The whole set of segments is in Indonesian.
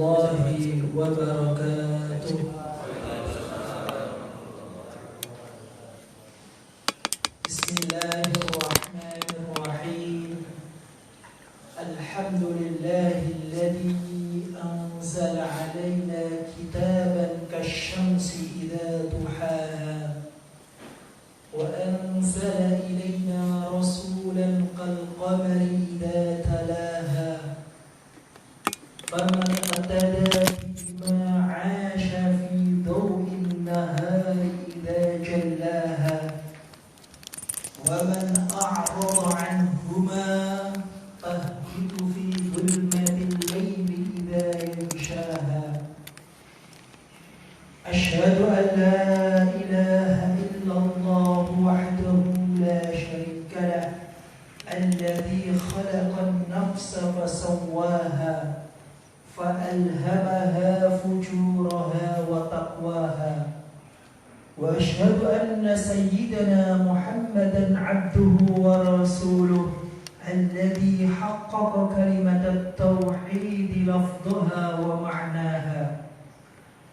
warahmatullahi wabarakatuh. Bismillahirrahmanirrahim. Alhamdulillahilladzi anzala 'alaina kitaban kasyamsi idza duhaha wa anzala ilaina rasulan qalqamari idza talaha faman qatada bima 'asha fi daw'in nahari idza jallaha wa man a'rada 'anhuma fahbitu fi dhulmatil layli idza yaghshaha. Asyhadu an la ilaha illallah wahdahu la syarika lah alladzi khalaqan nafsa fasawwaha فألهمها فجورها وتقواها وأشهد أن سيدنا محمدا عبده ورسوله الذي حقق كلمة التوحيد لفظها ومعناها.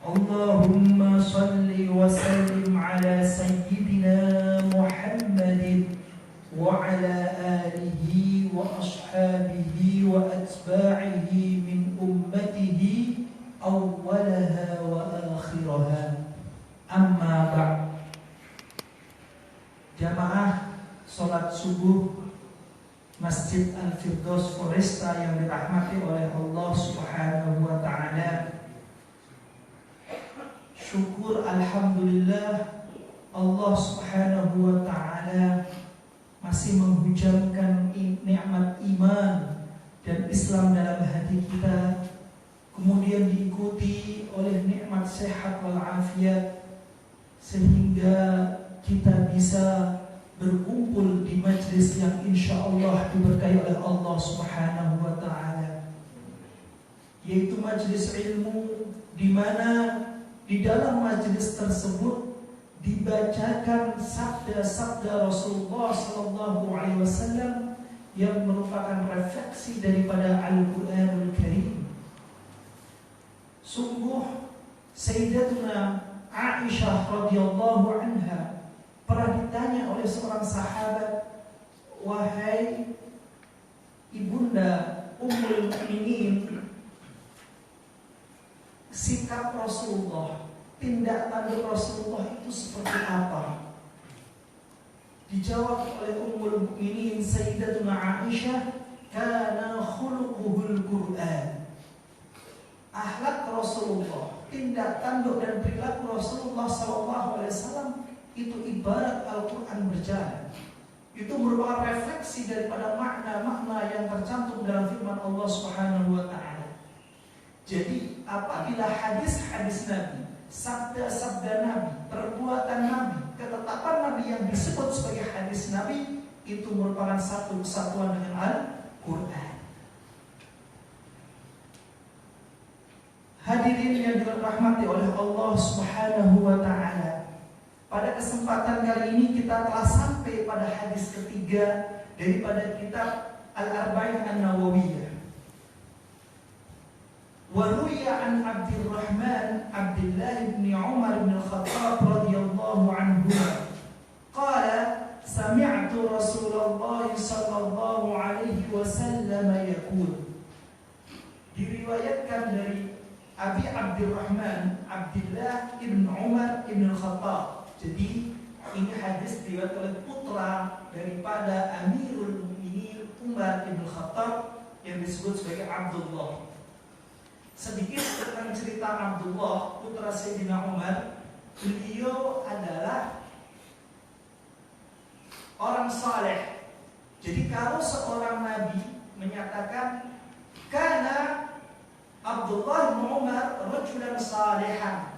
اللهم صل وسلم على سيدنا محمد وعلى آله وأصحابه وأتباعه من أمته أولها وآخرها. أما بعد. Jamaah sholat subuh Masjid Al-Firdaus Foresta yang dirahmati oleh Allah Subhanahu wa Ta'ala. Syukur alhamdulillah Allah Subhanahu wa Ta'ala masih menghujamkan nikmat iman dan Islam dalam hati kita, kemudian diikuti oleh nikmat sehat wal afiat, sehingga kita bisa berkumpul di majlis yang insya Allah diberkahi oleh Allah Subhanahu wa Ta'ala, yaitu majlis ilmu, di mana di dalam majlis tersebut dibacakan sabda-sabda Rasulullah sallallahu alaihi wasallam yang merupakan refleksi daripada Al-Qur'anul Karim. Sungguh Sayyidatuna Aisyah radhiyallahu anha pernah ditanya oleh seorang sahabat, "Wahai ibunda Ummul Mukminin, sikap Rasulullah, tindak tanduk Rasulullah itu seperti apa?" Dijawab oleh Ummul Mukminin Sayyidatuna Aisyah, "Kana khuluquhul Qur'an." Akhlak Rasulullah, tindak tanduk dan perilaku Rasulullah SAW itu ibarat Al-Quran berjalan. Itu merupakan refleksi daripada makna-makna yang tercantum dalam firman Allah Subhanahu wa Ta'ala. Jadi apabila hadis-hadis Nabi, sabda-sabda Nabi, perbuatan Nabi, ketetapan Nabi yang disebut sebagai hadis Nabi, itu merupakan satu kesatuan dengan Al-Quran. Hadirin yang dirahmati oleh Allah Subhanahu wa Ta'ala, pada kesempatan kali ini kita telah sampai pada hadis ketiga daripada kitab Al-Arba'in An-Nawawiyah. Waruya an Abdurrahman Abdullah bin Umar bin Khattab radhiyallahu anhu qala sami'tu Rasulullah sallallahu alaihi wasallam yaqul. Diriwayatkan dari Abi Abdurrahman Abdullah bin Umar bin Khattab. Jadi ini hadis diriwayatkan oleh putra daripada Amirul Mukminin Umar bin Khattab yang disebut sebagai Abdullah. Sedikit tentang cerita Abdullah, putra Sayyidina Umar. Beliau adalah orang saleh. Jadi kalau seorang nabi menyatakan kana Abdullah bin Umar rajulan salihan,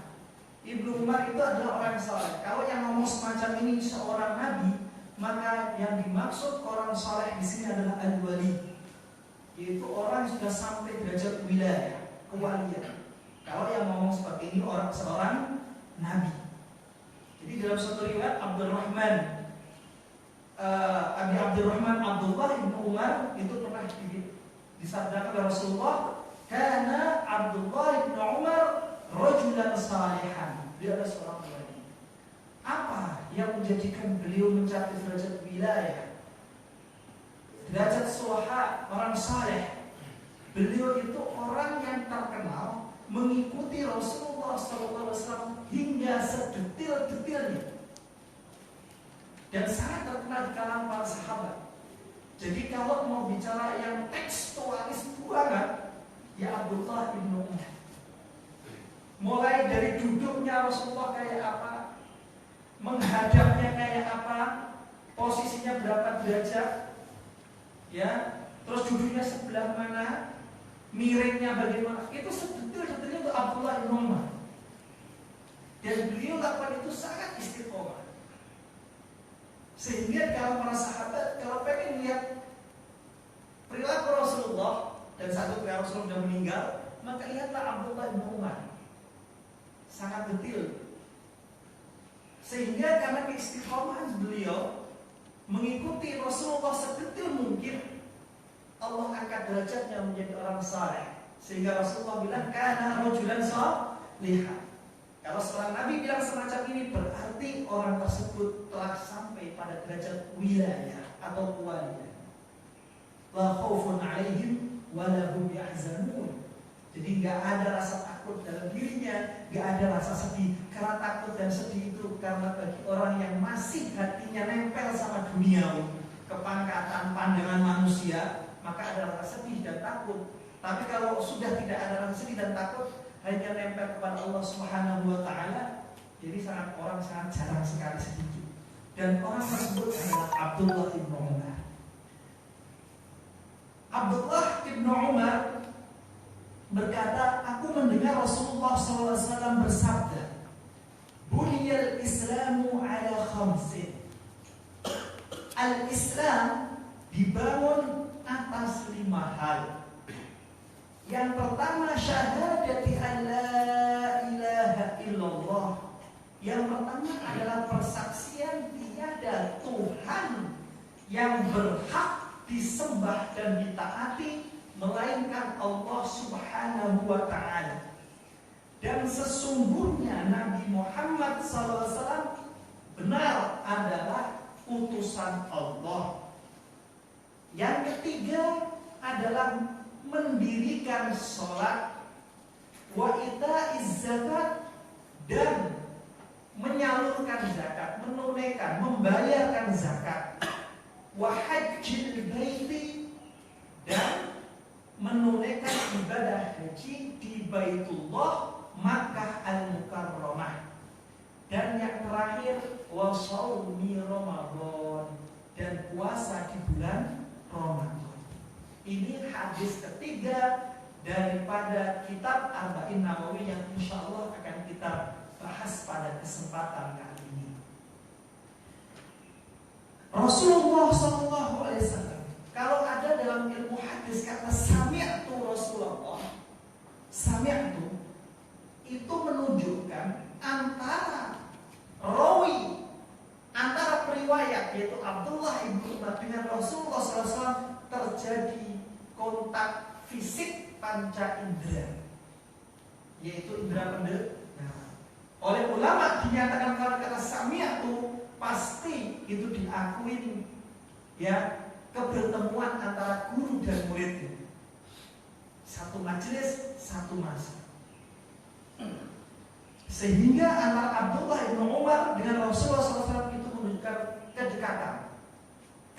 Ibnu Umar itu adalah orang saleh. Kalau yang ngomong semacam ini seorang nabi, maka yang dimaksud orang saleh di sini adalah al-wali, yaitu orang yang sudah sampai derajat wilayah, kewalian. Kalau yang ngomong seperti ini seorang nabi. Jadi dalam satu riwayat Abdurrahman Abi Abdurrahman Abdullah bin Umar itu pernah disabdakan oleh Rasulullah, karena Abdullah salihan. Beliau adalah seorang wali. Apa yang menjadikan beliau mencapai derajat wilayah, derajat suha, orang saleh? Beliau itu orang yang terkenal mengikuti Rasulullah SAW hingga sedetil-detilnya, dan sangat terkenal di kalangan para sahabat. Jadi kalau mau bicara yang tekstualis banget, ya Abdullah ibn Umar. Mulai dari duduknya Rasulullah kayak apa, menghadapnya kayak apa, posisinya berapa derajat, ya, terus duduknya sebelah mana, miringnya bagaimana, itu sedetil-detilnya untuk Abdullah ibn Umar. Dan beliau lakukan itu sangat istiqomah. Sehingga kalau para sahabat kalau pengen lihat perilaku Rasulullah, dan satu perilaku Rasulullah sudah meninggal, maka lihatlah Abdullah bin Umar. Sangat detail. Sehingga karena keistiqomahan beliau mengikuti Rasulullah sedetil mungkin, Allah angkat derajatnya menjadi orang saleh. Sehingga Rasulullah bilang kana rajulan shalihan. Kalau seorang Nabi bilang semacam ini, berarti orang tersebut telah sampai pada derajat wilayah atau kuwaliyah. La khaufun 'alaihim wa la hum yahzanun. Jadi nggak ada rasa takut dalam dirinya, nggak ada rasa sedih. Karena takut dan sedih itu karena bagi orang yang masih hatinya nempel sama dunia, kepangkatan, pandangan manusia, maka ada rasa sedih dan takut. Tapi kalau sudah tidak ada rasa sedih dan takut, hanya nempel kepada Allah Subhanahu wa Ta'ala, jadi orang sangat jarang sekali sedikit. Dan orang tersebut adalah Abdullah ibn Umar. Abdullah ibn Umar berkata, aku mendengar Rasulullah SAW bersabda, buniyal Islamu ala khamsin. Al-Islam dibangun atas 5 hal. Yang pertama, syahadati an la ilaha illallah. Yang pertama adalah persaksian tiada Tuhan yang berhak disembah dan ditaati melainkan Allah Subhanahu wa Ta'ala. Dan sesungguhnya Nabi Muhammad SAW benar adalah utusan Allah. Yang ketiga adalah mendirikan sholat, wa itaiz zakat, dan menyalurkan zakat, menunaikan, membayarkan zakat, wa hajjil baiti, dan menunaikan ibadah haji di Baitullah Makkah Al-Mukarramah. Dan yang terakhir, wa shaumi Ramadan, dan puasa di bulan Ramadan. Ini hadis ketiga daripada kitab Arba'in Nawawi yang insya Allah akan kita bahas pada kesempatan kali ini. Rasulullah SAW, kalau ada dalam ilmu hadis kata sami'tu Rasulullah, sami'tu itu menunjukkan antara rawi, antara periwayat yaitu Abdullah ibnu Umar dengan Rasulullah SAW terjadi kontak fisik panca indera, yaitu indera pendengaran. Oleh ulama dinyatakan kalau kata sami'tu pasti itu diakui, ya, kebertemuan antara guru dan murid, satu majelis, satu masa. Sehingga antara Abdullah bin Umar dengan Rasulullah SAW itu menunjukkan kedekatan.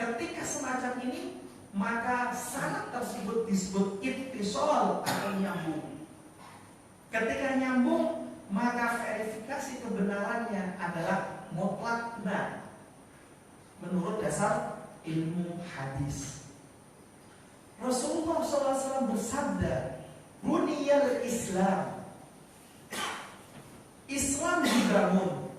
Ketika semacam ini, maka sanad tersebut disebut ittisal atau nyambung. Ketika nyambung, maka verifikasi kebenarannya adalah mutlak benar menurut dasar ilmu hadis. Rasulullah SAW bersabda, buniyal Islam, Islam dibangun.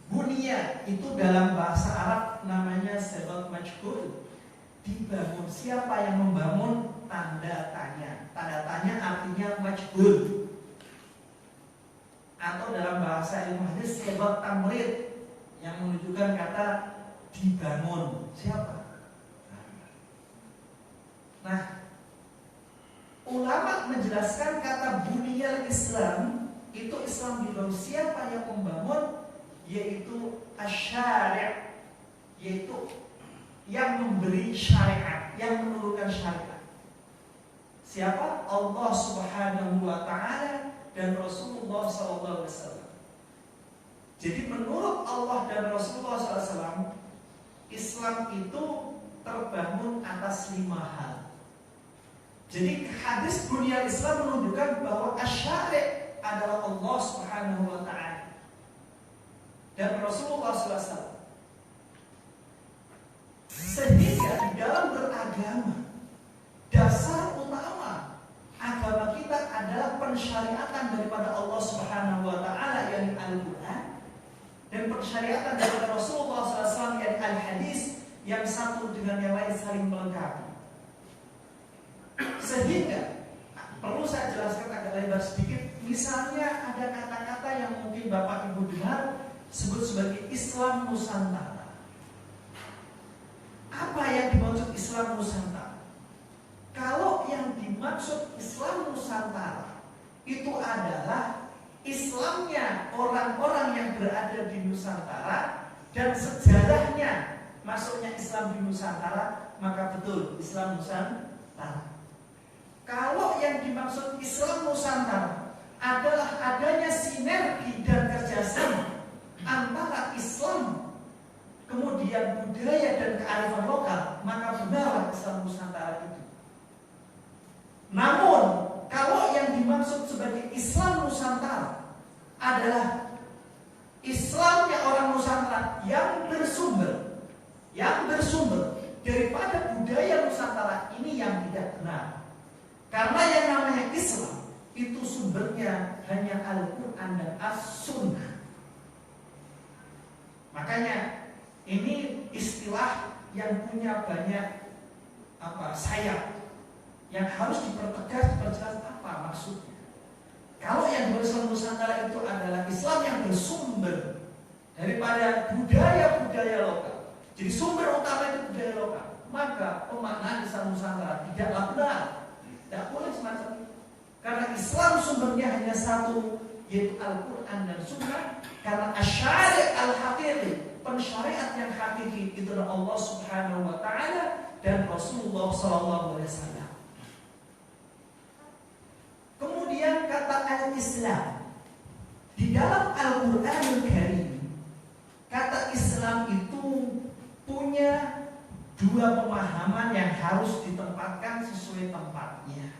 Bunia itu dalam bahasa Arab namanya sebab majhul, dibangun. Siapa yang membangun? Tanda tanya. Tanda tanya artinya majhul. Atau dalam bahasa ilmu hadis sebab tamrid, yang menunjukkan kata dibangun. Siapa? Nah, ulama menjelaskan kata buniyal Islam itu Islam dibangun. Siapa yang membangun? Yaitu asy-syari', yaitu yang memberi syariat, yang menurunkan syariat. Siapa? Allah Subhanahu wa ta'ala dan Rasulullah sallallahu alaihi wasallam. Jadi menurut Allah dan Rasulullah sallallahu alaihi wasallam, Islam itu terbangun atas 5 hal. Jadi hadis bunyal Islam menunjukkan bahwa asy-syari' adalah Allah Subhanahu wa ta'ala dan Rasulullah sallallahu alaihi wasallam. Sehingga di dalam beragama, dasar utama agama kita adalah pensyariatan daripada Allah Subhanahu wa ta'ala yang Al-Quran, dan pensyariatan daripada Rasulullah sallallahu alaihi wasallam yang al-hadis, yang satu dengan yang lain saling melengkapi. Sehingga perlu saya jelaskan agak lebar sedikit. Misalnya ada kata-kata yang mungkin Bapak Ibu dengar sebut sebagai Islam Nusantara. Apa yang dimaksud Islam Nusantara? Kalau yang dimaksud Islam Nusantara itu adalah Islamnya orang-orang yang berada di Nusantara dan sejarahnya masuknya Islam di Nusantara, maka betul Islam Nusantara. Kalau yang dimaksud Islam Nusantara adalah adanya sinergi dan kerjasama antara Islam, kemudian budaya dan kearifan lokal, maka benarlah Islam Nusantara itu. Namun, kalau yang dimaksud sebagai Islam Nusantara adalah Islamnya orang Nusantara yang bersumber daripada budaya Nusantara, ini yang tidak benar. Karena yang namanya Islam itu sumbernya hanya Al-Quran dan As-Sunnah. Makanya ini istilah yang punya banyak sayap yang harus dipertegas, diperjelas apa maksudnya. Kalau yang Islam Nusantara itu adalah Islam yang bersumber daripada budaya-budaya lokal, jadi sumber utama itu budaya lokal, maka pemaknaan Islam Nusantara tidaklah benar. Tidak boleh semacam itu. Karena Islam sumbernya hanya satu, yaitu Al-Quran dan Sunnah. Karena asy-syari' al-haqiqi, pensyariat yang hakiki itu adalah Allah Subhanahu wa ta'ala dan Rasulullah sallallahu alaihi wasallam. Kemudian kata al-Islam di dalam Al-Qur'anul Karim, kata Islam itu punya 2 pemahaman yang harus ditempatkan sesuai tempatnya.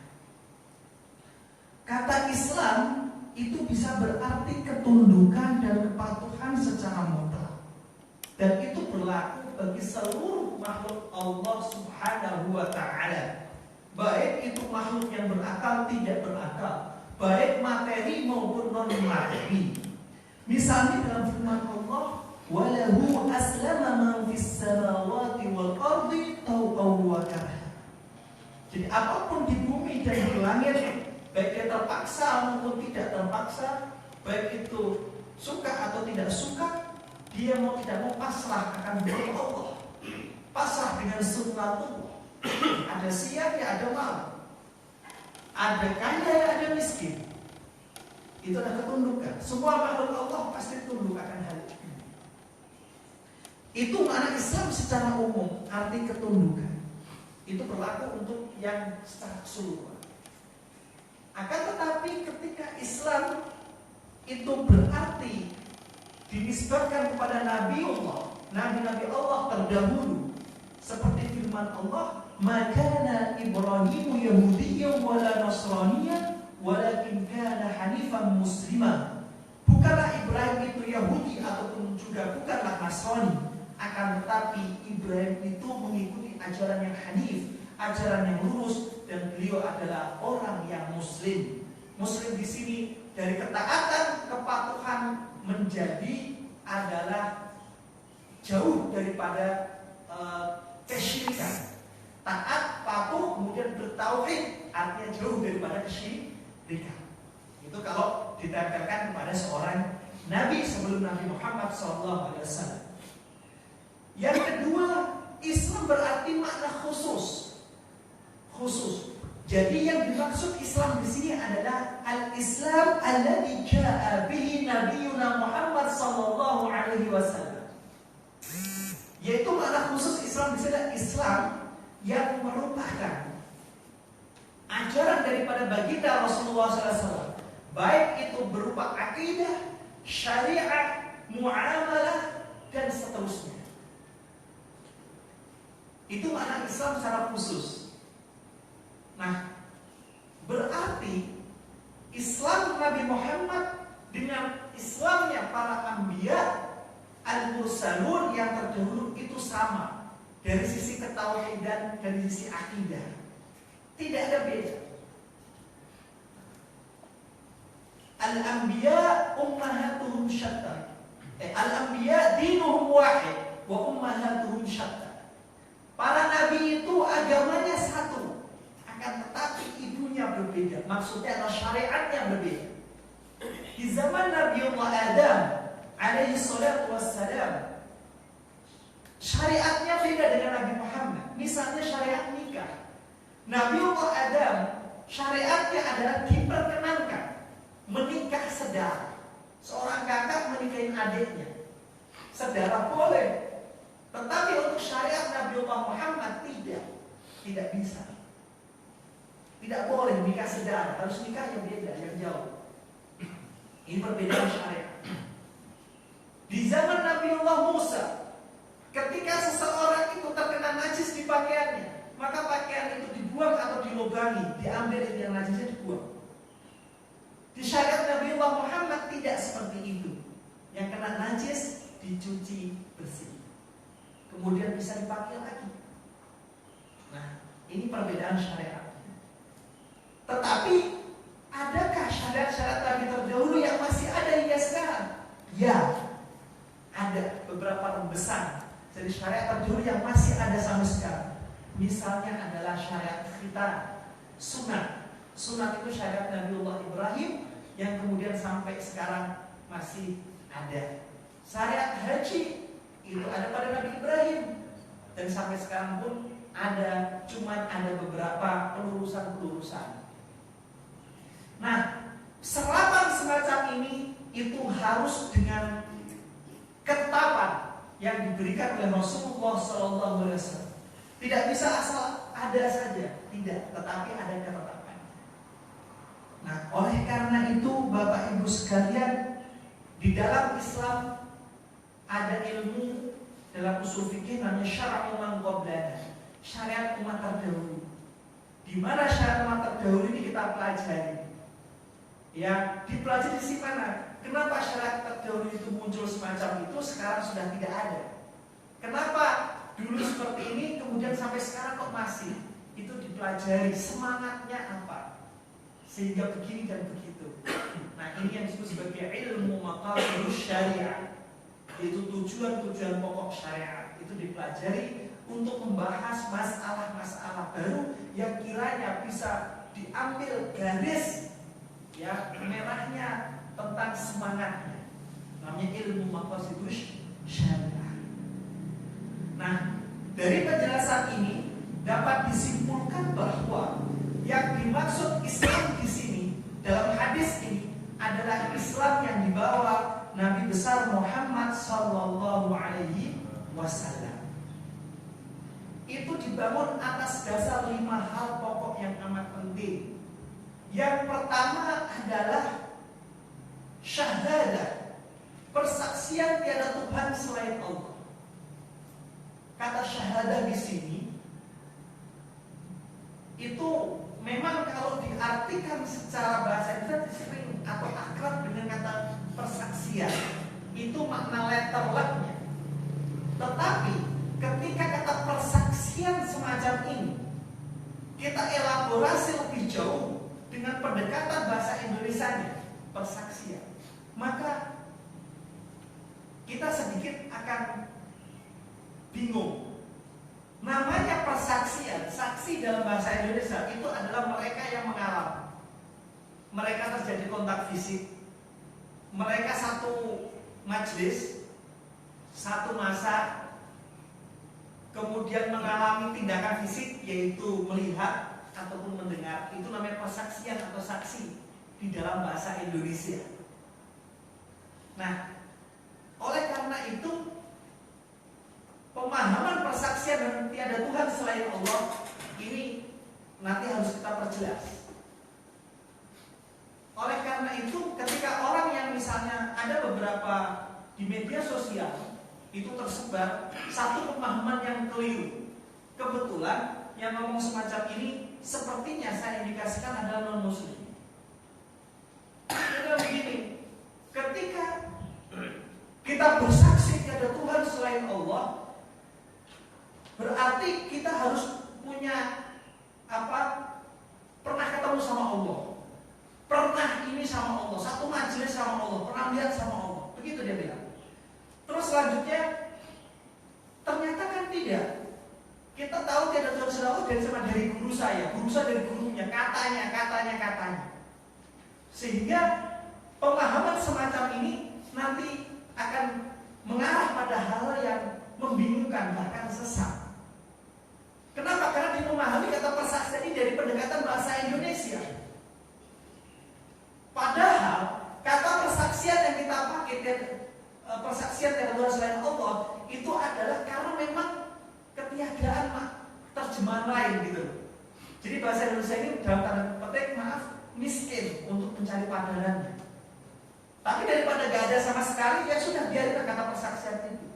Kata Islam itu bisa berarti ketundukan dan kepatuhan secara mutlak, dan itu berlaku bagi seluruh makhluk Allah Subhanahu wa ta'ala, baik itu makhluk yang berakal tidak berakal, baik materi maupun non materi. Misalnya dalam firman Allah, walahu aslama man fis samawati wal ardi taw'an wa karha. Jadi apapun di bumi dan di langit, baik dia terpaksa maupun tidak terpaksa, baik itu suka atau tidak suka, dia mau tidak mau pasrah akan hukum Allah, pasrah dengan sunnatullah. Ada siang ya ada malam, ada kaya ya ada miskin. Itu adalah ketundukan. Semua makhluk Allah pasti tunduk akan hal itu. Itu makna Islam secara umum, arti ketundukan. Itu berlaku untuk yang secara keseluruhan. Akan tetapi ketika Islam itu berarti dinisbatkan kepada Nabi-Nabi Allah terdahulu, seperti firman Allah, "Makana Ibrahimu Yahudiyyan wala Nasraniyyan, walakin kana Hanifan Musliman." Bukanlah Ibrahim itu Yahudi ataupun juga bukanlah Nasrani, akan tetapi Ibrahim itu mengikuti ajaran yang hanif, ajaran yang lurus, dan beliau adalah orang yang Muslim. Muslim di sini dari ketaatan, kepatuhan menjadi adalah jauh daripada kesyirikan. Taat, patuh, kemudian bertauhid, artinya jauh daripada kesyirikan. Itu kalau ditempelkan kepada seorang Nabi sebelum Nabi Muhammad SAW. Yang kedua, Islam berarti makna khusus. Jadi yang dimaksud Islam di sini adalah al-Islam al-Islam alladhi ja'a bihi nabiyuna Muhammad sallallahu alaihi wasallam. Yaitu makna khusus Islam di sini, Islam yang merupakan ajaran daripada baginda Rasulullah SAW, baik itu berupa akidah, syariat, muamalah, dan seterusnya. Itu makna Islam secara khusus. Nah, berarti Islam Nabi Muhammad dengan Islamnya para anbiya al-mursalun yang terdahulu itu sama dari sisi ketauhidan, dari sisi akidah. Tidak ada beda. Al-anbiya ummahatuhum syatta. Al-anbiya dinuhum wahid wa ummahatuhum syatta. Para nabi itu agamanya satu, akan tetapi ibunya berbeda. Maksudnya adalah syariatnya berbeda. Di zaman Nabiullah Adam alaihi salatu wassalam, syariatnya beda dengan Nabi Muhammad. Misalnya syariat nikah. Nabiullah Adam syariatnya adalah diperkenankan menikah sedara. Seorang kakak menikahi adiknya, sedara boleh. Tetapi untuk syariat Nabiullah Muhammad tidak bisa. Tidak boleh nikah sedara, harus nikah yang beda, yang jauh. Ini perbedaan syariat. Di zaman Nabiullah Musa, ketika seseorang itu terkena najis di pakaiannya, maka pakaian itu dibuang atau dilubangi, diambil yang najisnya dibuang. Di syariat Nabiullah Muhammad tidak seperti itu. Yang kena najis dicuci bersih, kemudian bisa dipakai lagi. Nah, ini perbedaan syariat. Tetapi adakah syariat-syariat Nabi terdahulu yang masih ada hingga sekarang? Ya, ada beberapa besar. Jadi syariat terdahulu yang masih ada sampai sekarang. Misalnya adalah syariat khitan, sunat. Sunat itu syariat Nabiullah Ibrahim yang kemudian sampai sekarang masih ada. Syariat haji itu ada pada Nabi Ibrahim dan sampai sekarang pun ada, cuman ada beberapa pelurusan-pelurusan. Nah, serapan semacam ini itu harus dengan ketetapan yang diberikan oleh Rasulullah SAW. Tidak bisa asal ada saja, tidak, tetapi ada ketetapan. Nah, oleh karena itu Bapak Ibu sekalian, di dalam Islam ada ilmu dalam usul fikih namanya syara'u man qablana, syariat umat terdahulu. Di mana syariat umat terdahulu ini kita pelajari. Ya, dipelajari di mana? Kenapa syariat terdahulu itu muncul semacam itu, sekarang sudah tidak ada? Kenapa dulu seperti ini, kemudian sampai sekarang kok masih? Itu dipelajari, semangatnya apa? Sehingga begini dan begitu. Nah, ini yang disebut sebagai ilmu maqasidus syariah. Itu tujuan-tujuan pokok syariat. Itu dipelajari untuk membahas masalah-masalah baru yang kiranya bisa diambil garis ya merahnya tentang semangatnya. Namanya ilmu maqasidus syariah. Nah, dari penjelasan ini dapat disimpulkan bahwa yang dimaksud Islam di sini dalam hadis ini adalah Islam yang dibawa Nabi besar Muhammad sallallahu alaihi wasallam. Itu dibangun atas dasar 5 hal pokok yang amat penting. Yang pertama adalah syahadah, persaksian tiada Tuhan selain Allah. Kata syahadah di sini itu memang kalau diartikan secara bahasa Indonesia sering atau akrab dengan kata persaksian, itu makna letterleknya. Tetapi ketika kata persaksian semacam ini kita elaborasi lebih jauh dengan pendekatan bahasa Indonesianya, persaksian, maka kita sedikit akan bingung. Namanya persaksian, saksi dalam bahasa Indonesia itu adalah mereka yang mengalami. Mereka terjadi kontak fisik, mereka satu majelis, satu masa, kemudian mengalami tindakan fisik yaitu melihat ataupun mendengar. Itu namanya persaksian atau saksi di dalam bahasa Indonesia. Nah, oleh karena itu pemahaman persaksian dan tiada Tuhan selain Allah ini nanti harus kita perjelas. Oleh karena itu ketika orang yang misalnya ada beberapa di media sosial itu tersebar satu pemahaman yang keliru. Kebetulan yang ngomong semacam ini sepertinya saya indikasikan adalah non-muslim. Jadi begini, ketika kita bersaksi kepada Tuhan selain Allah, berarti kita harus punya pernah ketemu sama Allah, pernah ini sama Allah, satu majelis sama Allah, pernah lihat sama Allah. Begitu dia bilang. Terus selanjutnya ternyata kan tidak. Kita tahu tidak Tuhan selain Allah dari guru saya dari gurunya, katanya. Sehingga pemahaman semacam ini nanti akan mengarah pada hal yang membingungkan, bahkan sesat. Kenapa? Karena dimahami kata persaksian ini dari pendekatan bahasa Indonesia. Padahal kata persaksian yang kita pakai, persaksian dari Tuhan selain Allah, itu adalah karena memang ketiadaan terjemahan lain gitu. Jadi bahasa Indonesia ini dalam tanda petik miskin untuk mencari padarannya. Tapi daripada gak ada sama sekali, ya sudah biarkan kata persaksian itu.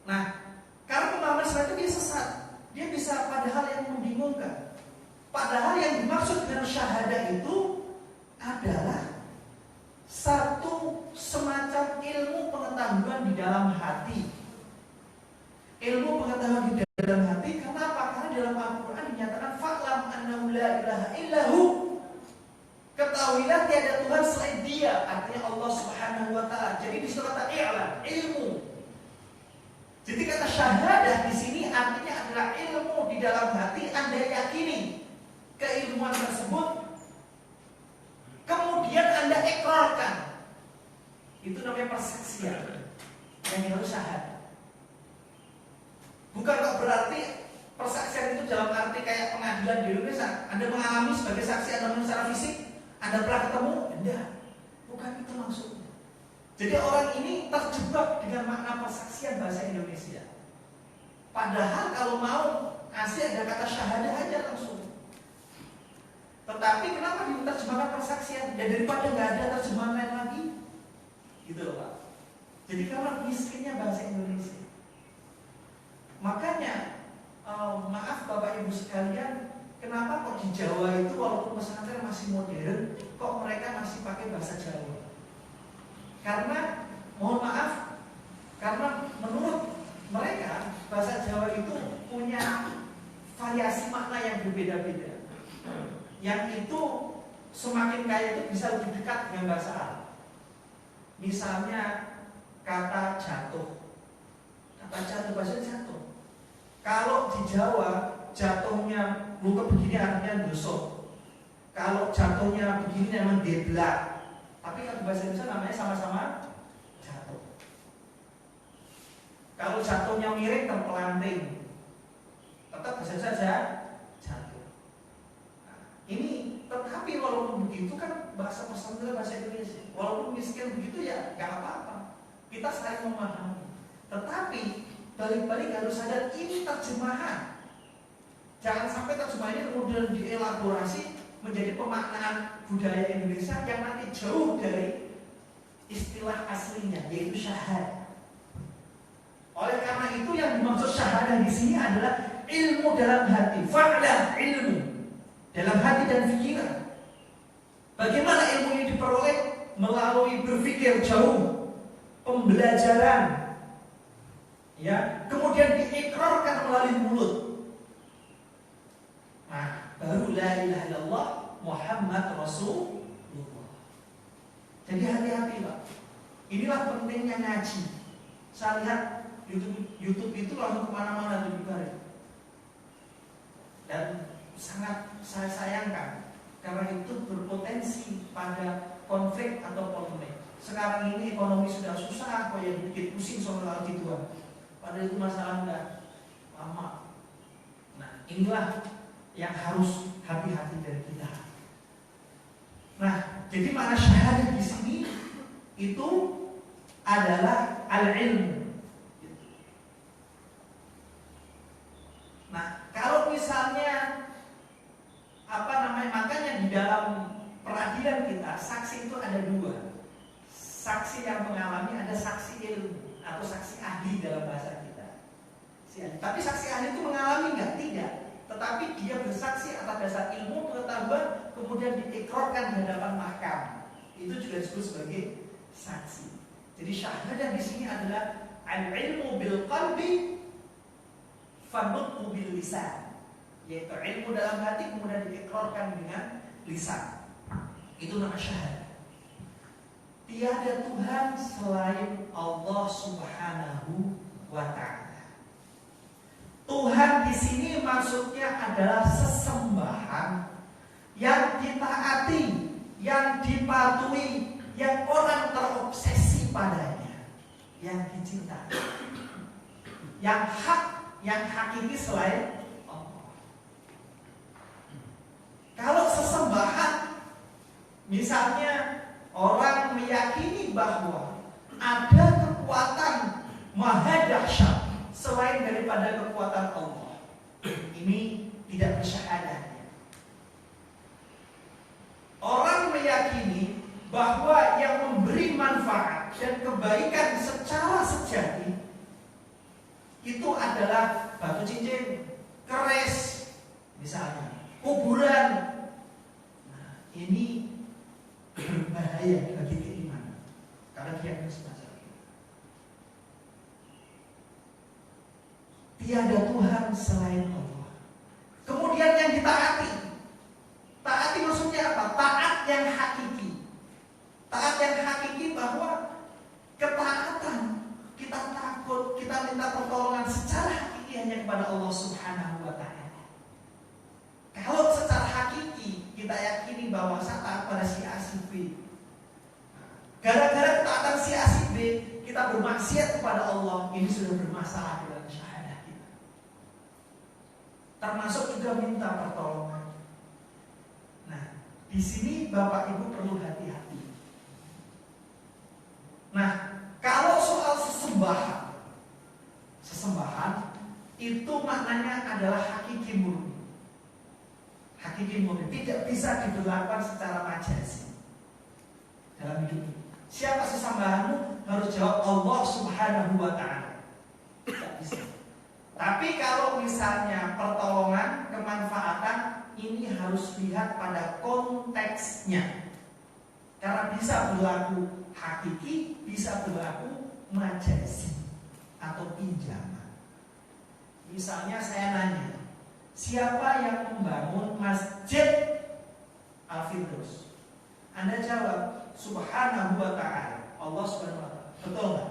Nah, karena pemahaman seperti itu dia sesat. Dia bisa pada hal yang membingungkan. Padahal yang dimaksud dengan syahadah itu adalah satu semacam ilmu pengetahuan di dalam hati. Ilmu pengetahuan di dalam hati. Kenapa? Karena dalam Al-Quran dinyatakan fa'lam annahu la ilaha illahu. Ketahuilah tiada Tuhan selain Dia, artinya Allah Subhanahu wa taala. Jadi di surat Al-I'lan, ilmu. Jadi kata syahadah di sini artinya adalah ilmu di dalam hati. Anda yakini keilmuan tersebut, kemudian Anda ikrarkan. Itu namanya persaksian. Yang harus syahadah. Bukan kok berarti persaksian itu dalam arti kayak pengadilan di Indonesia. Anda mengalami sebagai saksi atau secara fisik, Anda pernah ketemu? Tidak. Bukan itu maksudnya. Jadi orang ini terjebak dengan makna persaksian bahasa Indonesia. Padahal kalau mau kasih ada kata syahadah aja langsung. Tetapi kenapa diterjemahkan persaksian? Ya daripada nggak ada terjemahan lain lagi, gitu loh Pak. Jadi karena miskinnya bahasa Indonesia. Makanya maaf Bapak Ibu sekalian, kenapa kok di Jawa itu walaupun pesantren masih modern, kok mereka masih pakai bahasa Jawa? Karena mohon maaf, karena menurut mereka bahasa Jawa itu punya variasi makna yang berbeda-beda. Yang itu semakin kaya itu bisa lebih dekat dengan bahasa Arab. Misalnya kata jatuh. Kata jatuh bahasa jatuh. Kalau di Jawa jatuhnya bukan begini artinya dosa. Kalau jatuhnya begini namanya deblak. Tapi kalau bahasa Indonesia namanya sama-sama jatuh. Kalau jatuhnya miring terpelanting, tetap bahasa saja jatuh. Nah, ini tetapi walaupun begitu kan bahasa pesantren bahasa Indonesia. Walaupun miskin begitu ya nggak apa-apa. Kita saling memahami. Tetapi balik-balik harus sadar ini terjemahan. Jangan sampai terjemahan ini kemudian dielaborasi menjadi pemaknaan budaya Indonesia yang nanti jauh dari istilah aslinya, yaitu syahadah. Oleh karena itu yang dimaksud syahadah di sini adalah ilmu dalam hati, fa'lam ilmu dalam hati dan pikiran. Bagaimana ilmu ini diperoleh? Melalui berpikir jauh, pembelajaran, ya, kemudian diikrarkan melalui mulut. Nah, baru la ilaha illallah Muhammad Rasulullah. Jadi hati-hati Pak. Inilah pentingnya ngaji. Saya lihat YouTube itu langsung kemana-mana dibiarin. Dan sangat saya sayangkan karena itu berpotensi pada konflik atau polemik. Sekarang ini ekonomi sudah susah, kok yang bikin pusing soal gituan. Padahal itu masalah enggak lama. Nah, inilah yang harus hati-hati dari kita. jadi makna syahadah di sini itu adalah al-ilmu. Nah, kalau misalnya makanya di dalam peradilan kita saksi itu ada dua. Saksi yang mengalami, ada saksi ilmu atau saksi ahli dalam bahasa kita. Tapi saksi ahli itu mengalami nggak? Tidak. Tetapi dia bersaksi atas dasar ilmu pengetahuan kemudian diikrarkan di hadapan mahkamah. Itu juga disebut sebagai saksi. Jadi syahadah di sini adalah al-ilmu bil qalbi fanutqu bil lisan, yaitu ilmu dalam hati kemudian diikrarkan dengan lisan. Itu nama syahadah. Tiada Tuhan selain Allah Subhanahu wa ta'ala. Tuhan di sini maksudnya adalah sesembahan yang ditaati, yang dipatuhi, yang orang terobsesi padanya, yang dicintai, yang hak, yang hakiki selain Allah. Kalau sesembahan, misalnya orang meyakini bahwa ada kekuatan maha dahsyat selain daripada kekuatan Allah, ini tidak bersyahadah. Orang meyakini bahwa yang memberi manfaat dan kebaikan secara sejati itu adalah batu cincin, keris, misalnya kuburan. Nah, ini berbahaya bagi keimanan karena dia akan semacam itu. Tiada Tuhan selain Allah. Kemudian yang ditaati. Taati maksudnya apa? Taat yang hakiki. Taat yang hakiki bahwa ketaatan, kita takut, kita minta pertolongan secara hakiki hanya kepada Allah Subhanahu wa ta'ala. Kalau secara hakiki kita yakini bahwa saya taat pada si A si B, gara-gara ketaatan si A si B kita bermaksiat kepada Allah, ini sudah bermasalah dalam syahadah kita. Termasuk juga minta pertolongan. Nah, di sini Bapak Ibu perlu hati-hati. Nah, kalau soal sesembahan itu maknanya adalah hakiki murni. Hakiki murni tidak bisa diberlakukan secara majazi dalam hidup. Siapa sesembahanmu? Harus jawab Allah Subhanahu wa ta'ala. Tidak bisa. Tapi kalau misalnya pertolongan, kemanfaatan, ini harus lihat pada konteksnya. Karena bisa berlaku hakiki, bisa berlaku majazi atau pinjaman. Misalnya saya nanya, siapa yang membangun Masjid Al-Firdaus? Anda jawab, Subhanahu wa ta'ala, Allah Subhanahu wa ta'ala. Betul nggak?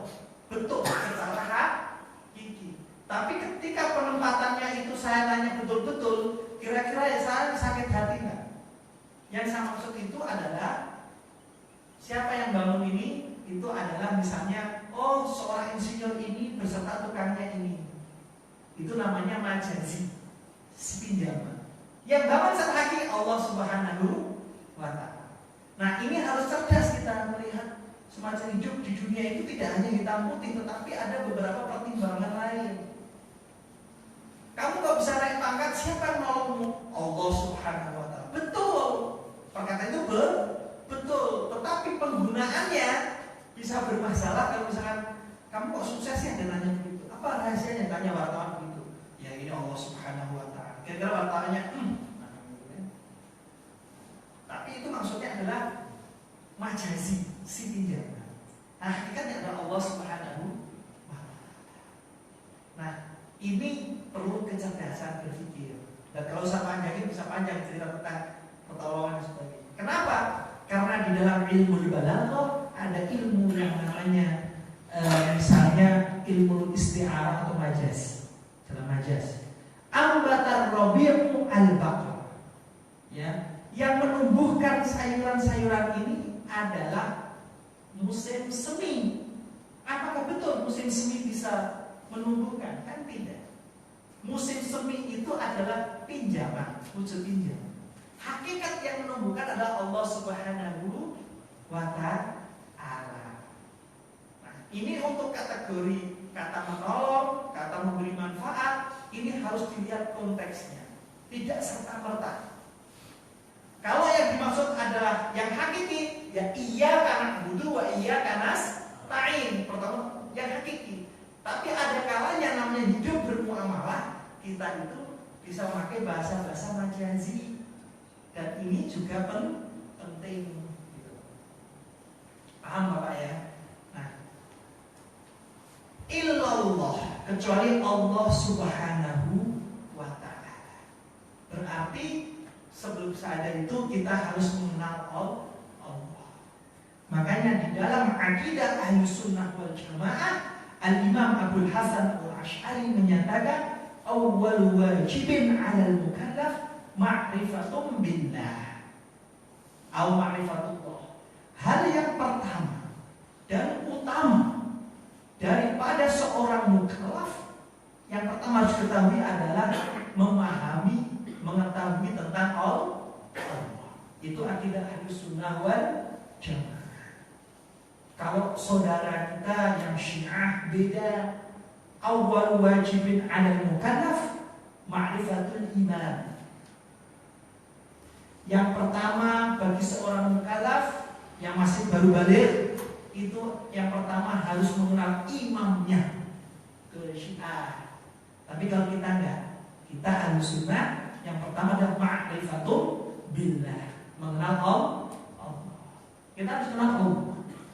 Betul, secara hakiki. Tapi ketika penempatannya itu saya nanya betul-betul, kira-kira ya saya sakit hati nggak? Yang saya maksud itu adalah siapa yang bangun ini? Itu adalah misalnya, oh seorang insinyur ini beserta tukangnya ini. Itu namanya majazi, si pinjaman. Yang bangun secara hakiki Allah Subhanahu wa ta'ala. Nah, ini harus cerdas kita melihat semacam hidup di dunia itu tidak hanya hitam putih, tetapi ada beberapa pertimbangan lain. Kamu gak bisa naik pangkat, siapa yang nolongmu? Allah Subhanahu wa ta'ala. Betul, perkataan itu betul, tetapi penggunaannya bisa bermasalah. Kalau misalkan kamu kok sukses ya, dan nanya begitu, apa rahasianya? Tanya wartawan begitu. Ya ini Allah Subhanahu wa ta'ala. Kira-kira wartawannya tapi itu maksudnya adalah majazi, si pinjaman. Nah, hakikatnya adalah Allah Subhanahu wa ta'ala. Nah, ini perlu kecerdasan berpikir. Dan kalau saya panjangin bisa panjang cerita tentang pertolongan dan sebagainya. Kenapa? Karena di dalam ilmu balaghah ada ilmu yang namanya misalnya ilmu isti'arah atau majaz. Dalam majaz, ambatar rabi'u al-baqar. Ya, yang menumbuhkan sayuran-sayuran ini adalah musim semi. Apakah betul musim semi bisa menumbuhkan? Kan tidak. Musim semi itu adalah pinjaman, wujud pinjaman. Hakikat yang menumbuhkan adalah Allah Subhanahu wa ta'ala. Nah, ini untuk kategori kata menolong, kata memberi manfaat, ini harus dilihat konteksnya. Tidak serta-merta. Kalau yang dimaksud adalah yang hakiki, ya iyyaka na'budu wa iyyaka nasta'in. Pertama, yang hakiki. Tapi ada kalanya namanya hidup bermuamalah, kita itu bisa memakai bahasa-bahasa majazi. Dan ini juga penting. Paham Bapak ya? Nah, illallah, kecuali Allah Subhanahu wa ta'ala. Berarti sebelum sadar itu kita harus mengenal Allah. Makanya di dalam akidah Ahlussunnah wal Jamaah, Al-Imam Abdul Hasan Al-Asy'ari menyatakan awwal wajibin 'alal mukallaf ma'rifatum billah atau ma'rifatullah. Hal yang pertama dan utama daripada seorang mukallaf, yang pertama harus diketahui adalah memahami, mengetahui tentang Allah. Itu akidah Ahlussunnah wal Jamaah. Kalau saudara kita yang Syiah beda, awal wajibin 'alal mukallaf ma'rifatul iman. Yang pertama bagi seorang mukallaf yang masih baru balik, itu yang pertama harus mengenal imamnya. Itu Syiah. Tapi kalau kita enggak, kita Ahlussunnah yang pertama adalah ma'rifatul billah, mengenal Allah. Kita harus kenal Allah.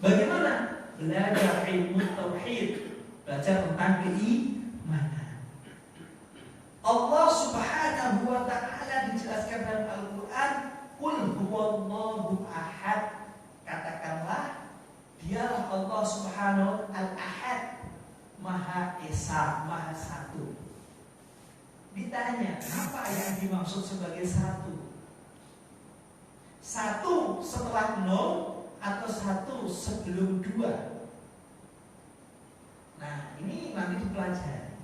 Bagaimana? Belajar ilmu tauhid, belajar tentang keimanan. Allah Subhanahu wa ta'ala dijelaskan dalam Al-Quran, qul huwallahu ahad. Katakanlah, dialah Allah Subhanahu al-ahad, Maha Esa, Maha Satu. Ditanya, apa yang dimaksud sebagai satu? Satu setelah nol atau satu sebelum dua? Nah, ini nanti dipelajari.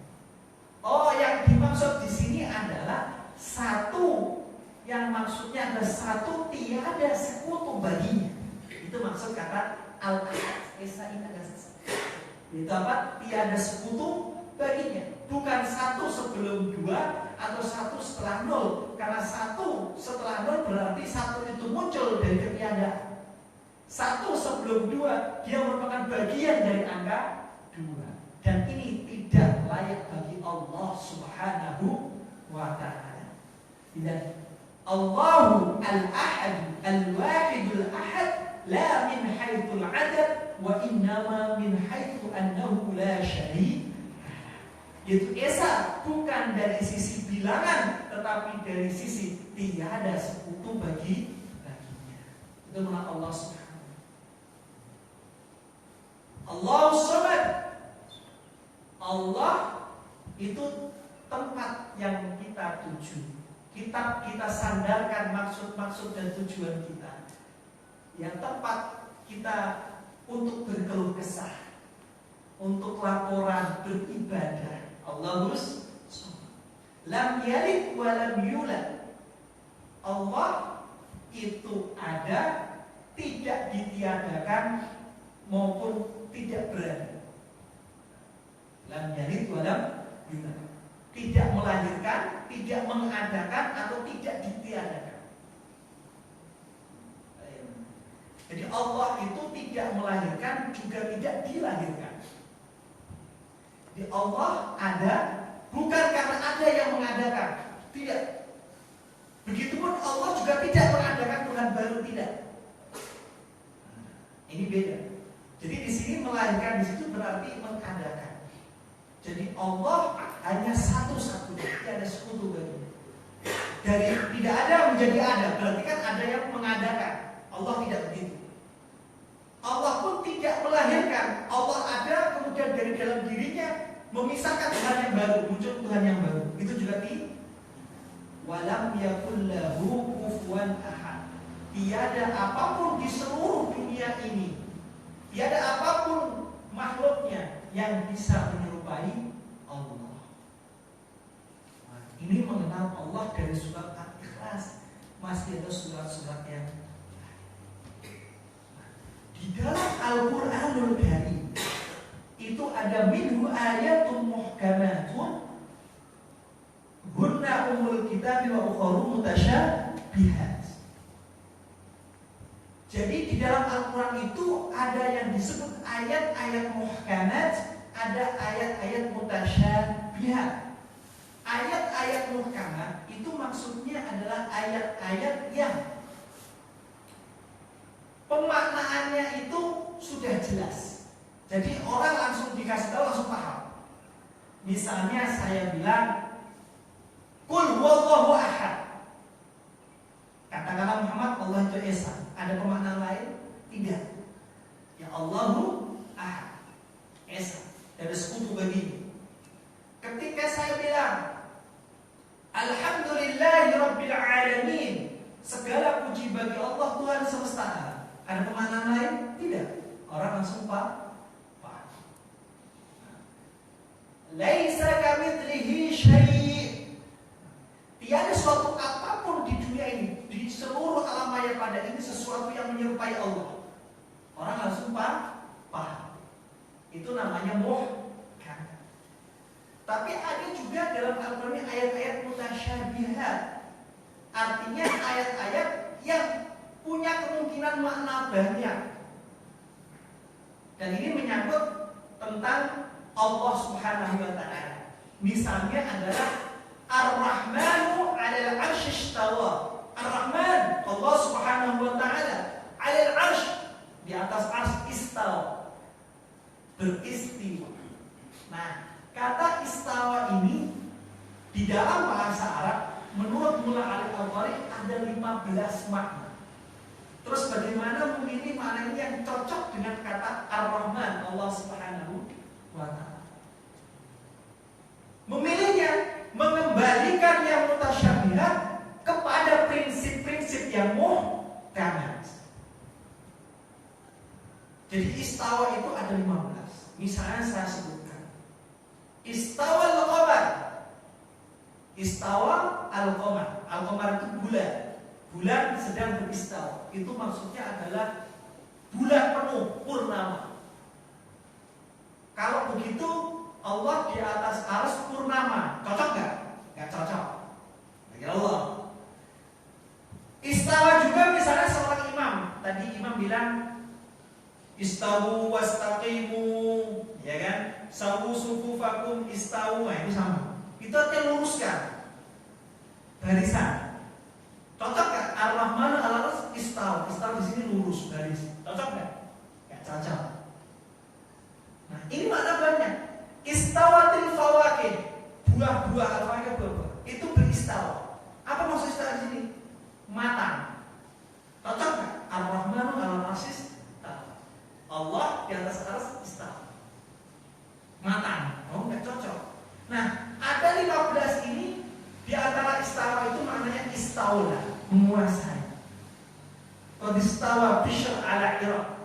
Oh, yang dimaksud di sini adalah satu, yang maksudnya adalah satu tiada sekutu baginya. Itu maksud kata al-ahad. Esa ini ada itu apa? Tiada sekutu baginya. Bukan satu sebelum dua atau satu setelah nol. Karena satu setelah nol berarti satu itu muncul dari ketiadaan. Satu sebelum dua, dia merupakan bagian dari angka dua. Dan ini tidak layak bagi Allah Subhanahu wa ta'ala. Dan Allahu al-ahad al-wahidul ahad la min haithul adad wa innama min haithu annahu la syarika. Yaitu Esa bukan dari sisi bilangan, tetapi dari sisi tiada sekutu baginya. Itu mengenal Allah Subhanahu. Allah Samad. Allah itu tempat yang kita tuju. Kita sandarkan maksud-maksud dan tujuan kita. Yang tempat kita untuk berkeluh kesah, untuk laporan, beribadah. Allahus lam yalid wa lam yulad. Allah itu ada, tidak ditiadakan maupun tidak berada. Lam yalid wa lam yulad. Tidak melahirkan, tidak mengadakan, atau tidak ditiadakan. Jadi Allah itu tidak melahirkan, juga tidak dilahirkan. Jadi Allah ada, bukan karena ada yang mengadakan. Tidak. Begitupun Allah juga tidak mengadakan Tuhan baru, tidak. Ini beda. Jadi di sini melahirkan, di situ berarti mengadakan. Jadi Allah hanya satu-satunya, tidak ada sekutu baginya. Dari tidak ada menjadi ada, berarti kan ada yang mengadakan. Allah tidak begitu. Allah pun tidak melahirkan. Allah ada, kemudian dari dalam dirinya memisahkan Tuhan yang baru, muncul Tuhan yang baru. Itu juga tidak. Walam yakul lahu kufuwan ahad. Tiada apapun di seluruh dunia ini, tiada apapun makhluknya yang bisa menyerupai Allah. Nah, ini mengenal Allah dari surat Al-Ikhlas. Masih ada surat-surat yang Al-Qur'anul Karim itu ada minhu ayatun muhkamatun hunna ummul kitab wa ukharu mutasyabihat. Jadi di dalam Al-Quran itu ada yang disebut ayat-ayat muhkamat, ada ayat-ayat mutasyabihat. Ayat-ayat muhkamat itu maksudnya adalah ayat-ayat yang pemaknaannya itu sudah jelas. Jadi orang langsung dikasih tahu langsung paham. Misalnya saya bilang Qul huwallahu ahad. Katakanlah Muhammad, Allah itu Esa. Ada pemaknaan lain? Tidak. Ya Allahu ahad, Esa. Ada sekutu baginya. Ketika saya bilang Alhamdulillahi Rabbil Alamin, segala puji bagi Allah Tuhan semesta alam, ada pemaknaan lain? Tidak. Orang langsung paham. Laisa kamitslihi syai'. Tiada suatu apapun di dunia ini, di seluruh alam maya pada ini sesuatu yang menyerupai Allah. Orang langsung paham. Itu namanya muhkam. Tapi ada juga dalam Al-Quran ayat-ayat mutasyabihat. Artinya ayat-ayat yang punya kemungkinan makna banyak. Dan ini menyangkut tentang Allah Subhanahu wa ta'ala. Misalnya adalah Ar-Rahmanu 'alal 'arsy istawa. Ar-Rahman, Allah Subhanahu wa ta'ala, 'alal 'arsy, di atas arsy istawa, beristiwa. Nah, kata istawa ini di dalam bahasa Arab menurut Mullah Al-Qari ada 15 makna. Terus bagaimana memilih makna ini yang cocok dengan kata Ar-Rahman, Allah Subhanahu wa ta'ala? Memilihnya, mengembalikan yang mutasyabihat kepada prinsip-prinsip yang muhkamat. Jadi istawa itu ada 15. Misalnya saya sebutkan Istawa al-qamar. Istawa al-qamar. Al-qamar itu bulan. Bulan sedang beristawa. Itu maksudnya adalah bulan penuh, purnama. Kalau begitu Allah di atas arsy purnama, cocok nggak? Nggak cocok. Bagi Allah. Istawa juga misalnya seorang imam. Tadi imam bilang istawu wastaqimu, ya kan? Sawu sufufakum istawu, itu sama. Itu artinya luruskan barisan. Cocok nggak? Ar-Rahman al-Arsy istawa. Istawa di sini lurus garis. Cocok nggak? Nggak cocok. Nah, ini makna banyak. Istawatil fawakih, buah-buah al-fawakih, buah-buah itu beristawa. Apa maksud istawa di sini? Matang. Cocok nggak? Ar-Rahmanu 'alal 'arsy istawa. Allah di atas arsy istawa. Matang. Oh, nggak cocok. Nah, ada 15 ini. Di antara istawa itu maknanya istaula, menguasai. Qad istawa Bishr ala Iraq.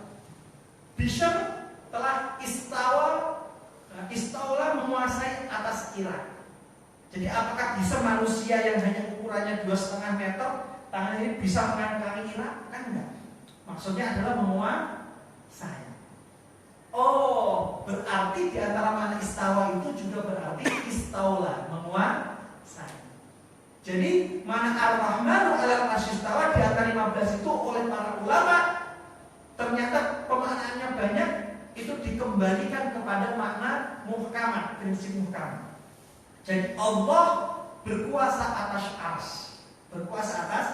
Bishr telah istaula menguasai atas Irak. Jadi apakah bisa manusia yang hanya ukurannya 2,5 meter tangan ini bisa mengangkangi Irak? Kan enggak. Maksudnya adalah menguasai. Oh, berarti di antara makna istawa itu juga berarti istaula, menguasai. Jadi makna Ar-Rahman 'alal 'arsy istawa di antara 15 itu oleh para ulama ternyata pemaknaannya banyak. Itu dikembalikan kepada makna muhkamat, prinsip muhkamat. Jadi Allah berkuasa atas arsy, berkuasa atas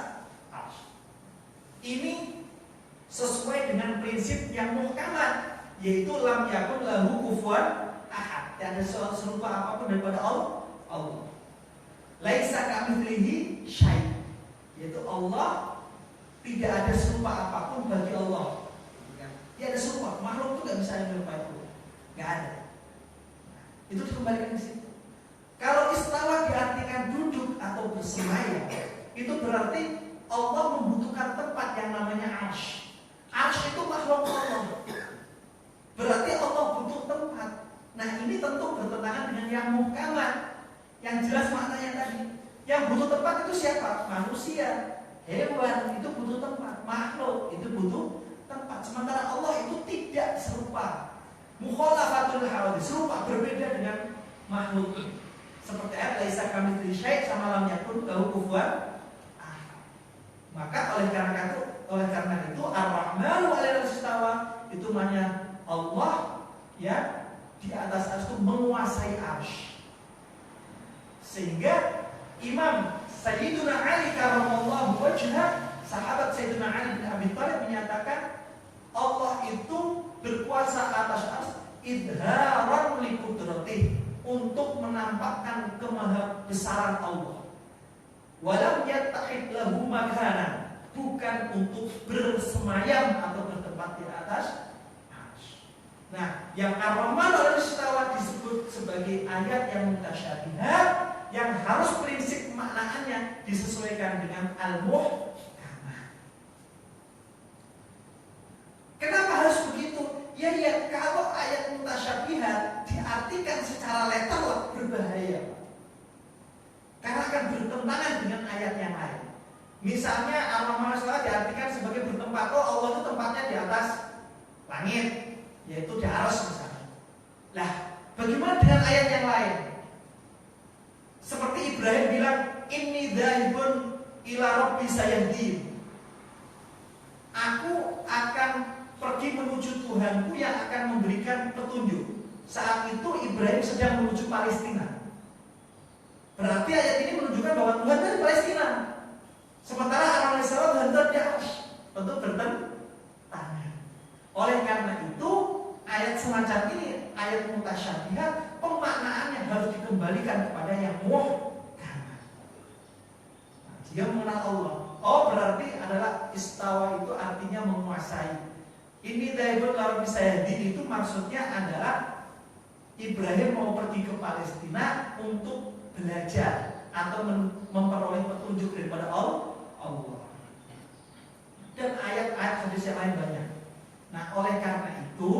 arsy. Ini sesuai dengan prinsip yang muhkamat, yaitu lam yakun lahu kufuwan ahad. Tidak ada soal serupa apapun daripada Allah. Laisa kamitslihi syai', yaitu Allah tidak ada serupa apapun bagi Allah. Dia ada serupa, makhluk itu nggak bisa menyerupai Allah, nggak ada. Itu dikembalikan ke situ. Kalau istawa diartikan duduk atau bersemayam, itu berarti Allah membutuhkan tempat yang namanya arsy. Arsy itu makhluk Allah. Berarti Allah butuh tempat. Nah, ini tentu bertentangan dengan yang muhkamat, yang jelas maknanya tadi. Yang butuh tempat itu siapa? Manusia. Hewan itu butuh tempat, makhluk itu butuh tempat. Sementara Allah itu tidak serupa. Mukhalafatul hawadits, serupa berbeda dengan makhluk. Seperti ayat laisa kamitslihi syai' sama lam yakun lahu kufuwan ahad. Maka oleh karena itu Ar-Rahmanu 'alal istawa itu maknanya Allah ya di atas arsy itu menguasai arsy. Sehingga Imam Sayyiduna Ali karramallahu wajhah, sahabat Sayyidina Ali bin Abi Thalib menyatakan Allah itu berkuasa atas arsy idharan li qudratih, untuk menampakkan kemahabesaran Allah. Walam yattahid lahu makanan, bukan untuk bersemayam atau bertempat di atas arsy. Nah, yang Ar-Rahman 'alal istawa disebut sebagai ayat yang mutasyabihat, yang harus prinsip maknaannya disesuaikan dengan al-muhkamah. Kenapa harus begitu? Ya kalau ayat mutasyabihat diartikan secara literal berbahaya. Karena akan bertentangan dengan ayat yang lain. Misalnya Ar-Rahman 'alal istawa diartikan sebagai bertempat, Allah itu tempatnya di atas langit, yaitu di arsy misalnya. Lah, bagaimana dengan ayat yang lain? Seperti Ibrahim bilang, inni dzahibun ila rabbi sayahdin. Aku akan pergi menuju Tuhanku yang akan memberikan petunjuk. Saat itu Ibrahim sedang menuju Palestina. Berarti ayat ini menunjukkan bahwa Tuhan dari Palestina. Sementara Ar-Rahman 'alal istawa Tuhan di arsy, tentu bertentangan. Oleh karena itu, ayat semacam ini, ayat mutasyabihat, pemaknaannya harus dikembalikan kepada yang muhkamah. Dia mengenal Allah. Oh, berarti adalah istawa itu artinya menguasai. Ini daibun lalu bisa itu maksudnya adalah Ibrahim mau pergi ke Palestina untuk belajar atau memperoleh petunjuk daripada Allah. Dan ayat-ayat hadis yang lain banyak. Nah, oleh karena itu,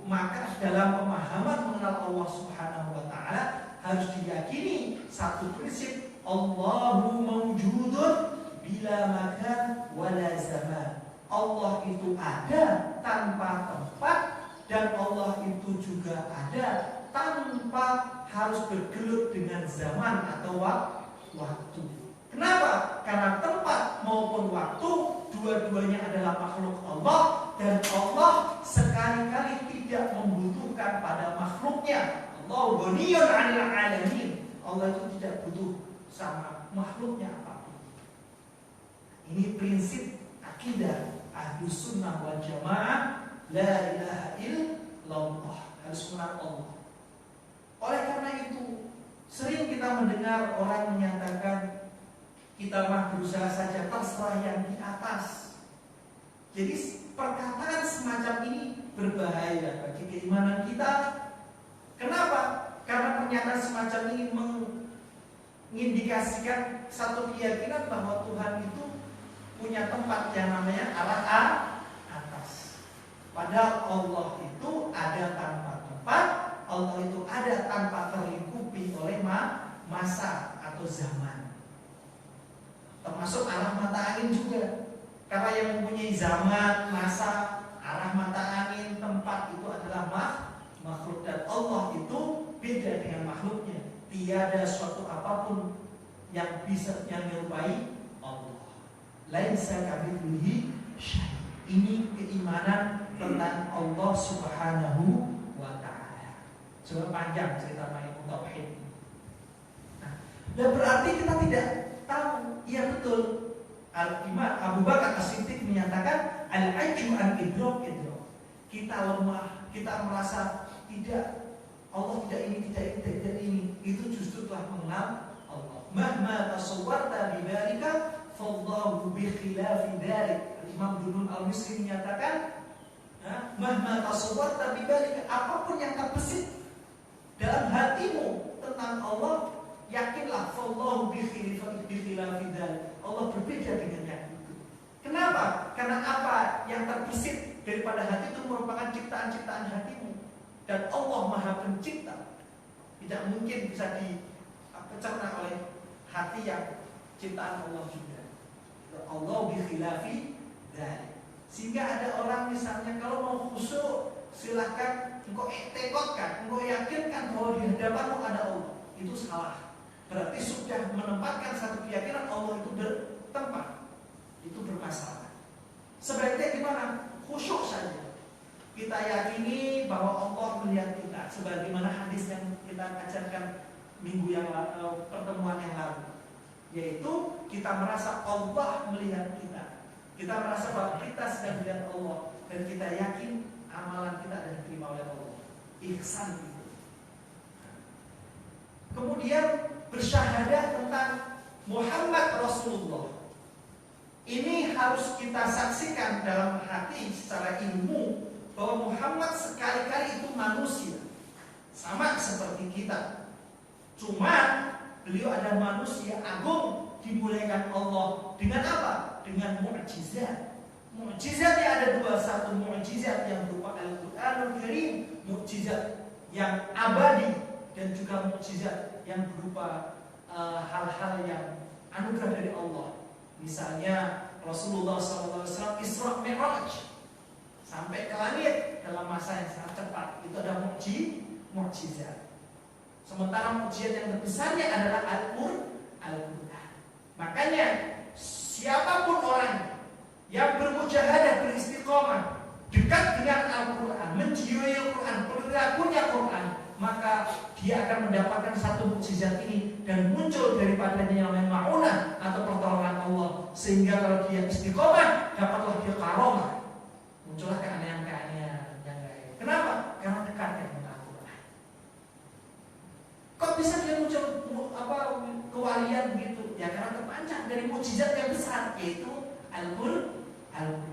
maka dalam pemahaman mengenal Allah Subhanahu wa taala harus diyakini satu prinsip, Allahu mawjudun bila makan wala zaman. Allah itu ada tanpa tempat, dan Allah itu juga ada tanpa harus bergelut dengan zaman atau waktu. Kenapa? Karena tempat maupun waktu dua-duanya adalah makhluk Allah, dan Allah sekali-kali tidak membutuhkan pada makhluknya. Allah ghaniyun 'anil 'alamin. Allah itu tidak butuh sama makhluknya apapun. Ini prinsip akidah Ahlus Sunnah wal Jamaah, la ilaha illallah, harus mengenal Allah. Oleh karena itu, sering kita mendengar orang menyatakan kita mah berusaha saja, terserah yang di atas. Jadi perkataan semacam ini berbahaya bagi keimanan kita. Kenapa? Karena pernyataan semacam ini mengindikasikan satu keyakinan bahwa Tuhan itu punya tempat yang namanya arah atas. Padahal Allah itu ada tanpa tempat, Allah itu ada tanpa terlingkupi oleh masa atau zaman. Termasuk arah mata angin juga. Karena yang mempunyai zaman, masa, arah mata angin, tempat itu adalah makhluk, dan Allah itu beda dengan makhluknya. Tiada suatu apapun yang bisa menyerupai Allah. Laisa kamitslihi syai'. Ini keimanan tentang Allah Subhanahu wa taala. Coba panjang cerita mengenai tauhid. Nah, dan berarti kita tidak tahu. Iya betul. Al-Imam Abu Bakar As-Siddiq menyatakan al-ajju an idrak. Kita lemah, kita merasa tidak, Allah tidak ini. Itu justru telah mengenal Allah. Mahma tasawwarta bidzalika fallahu bi khilafi dzalik. Imam Dunun Al-Misri menyatakan, mahma tasawwarta bidzalika, apapun yang terbesit dalam hatimu tentang Allah, yakinlah fallahu bi khilafi dzalik. Allah berbeda dengan yang itu. Kenapa? Karena apa yang terbesit daripada hati itu merupakan ciptaan-ciptaan hatimu, dan Allah Maha Pencipta. Tidak mungkin bisa dicerna oleh hati yang ciptaan Allah juga. Allah bi khilafi dzalik. Sehingga ada orang misalnya kalau mau khusyuk, silahkan engkau tekotkan, engkau yakinkan bahwa di hadapanmu ada Allah. Itu salah. Berarti sudah menempatkan satu keyakinan Allah itu bertempat. Itu bermasalah. Sebaiknya gimana? Khusyuk saja. Kita yakini bahwa Allah melihat kita, sebagaimana hadis yang kita ajarkan minggu yang lalu, pertemuan yang lalu, yaitu kita merasa Allah melihat kita. Kita merasa bahwa kita sedang melihat Allah, dan kita yakin amalan kita akan diterima oleh Allah. Ihsan itu. Kemudian bersyahadat tentang Muhammad Rasulullah. Ini harus kita saksikan dalam hati secara ilmu bahwa Muhammad sekali-kali itu manusia, sama seperti kita. Cuma beliau ada manusia agung, dimuliakan Allah dengan apa? Dengan mukjizat. Mukjizatnya ada dua, satu mukjizat yang berupa Al-Qur'anul Karim, mukjizat yang abadi, dan juga mukjizat yang berupa hal-hal yang anugerah dari Allah. Misalnya Rasulullah SAW Isra Mi'raj sampai ke langit dalam masa yang sangat cepat. Itu ada mukjizat. Sementara mukjizat yang terbesarnya adalah Al-Qur'an. Makanya siapapun orang yang bermujahadah, beristiqomah, dekat dengan Al-Qur'an, menjiwai Al-Qur'an, perilakunya Quran, maka dia akan mendapatkan satu mukjizat ini dan muncul daripadanya yang namanya ma'unah atau pertolongan Allah. Sehingga kalau dia istiqomah, dapatlah dia karomah. Muncullah keanehan-keanehan yang lain. Kenapa? Karena dekatnya dengan Al-Qur'an. Kok bisa dia muncul kewalian begitu? Ya karena terpancar dari mukjizat yang besar, yaitu Al-Qur'an.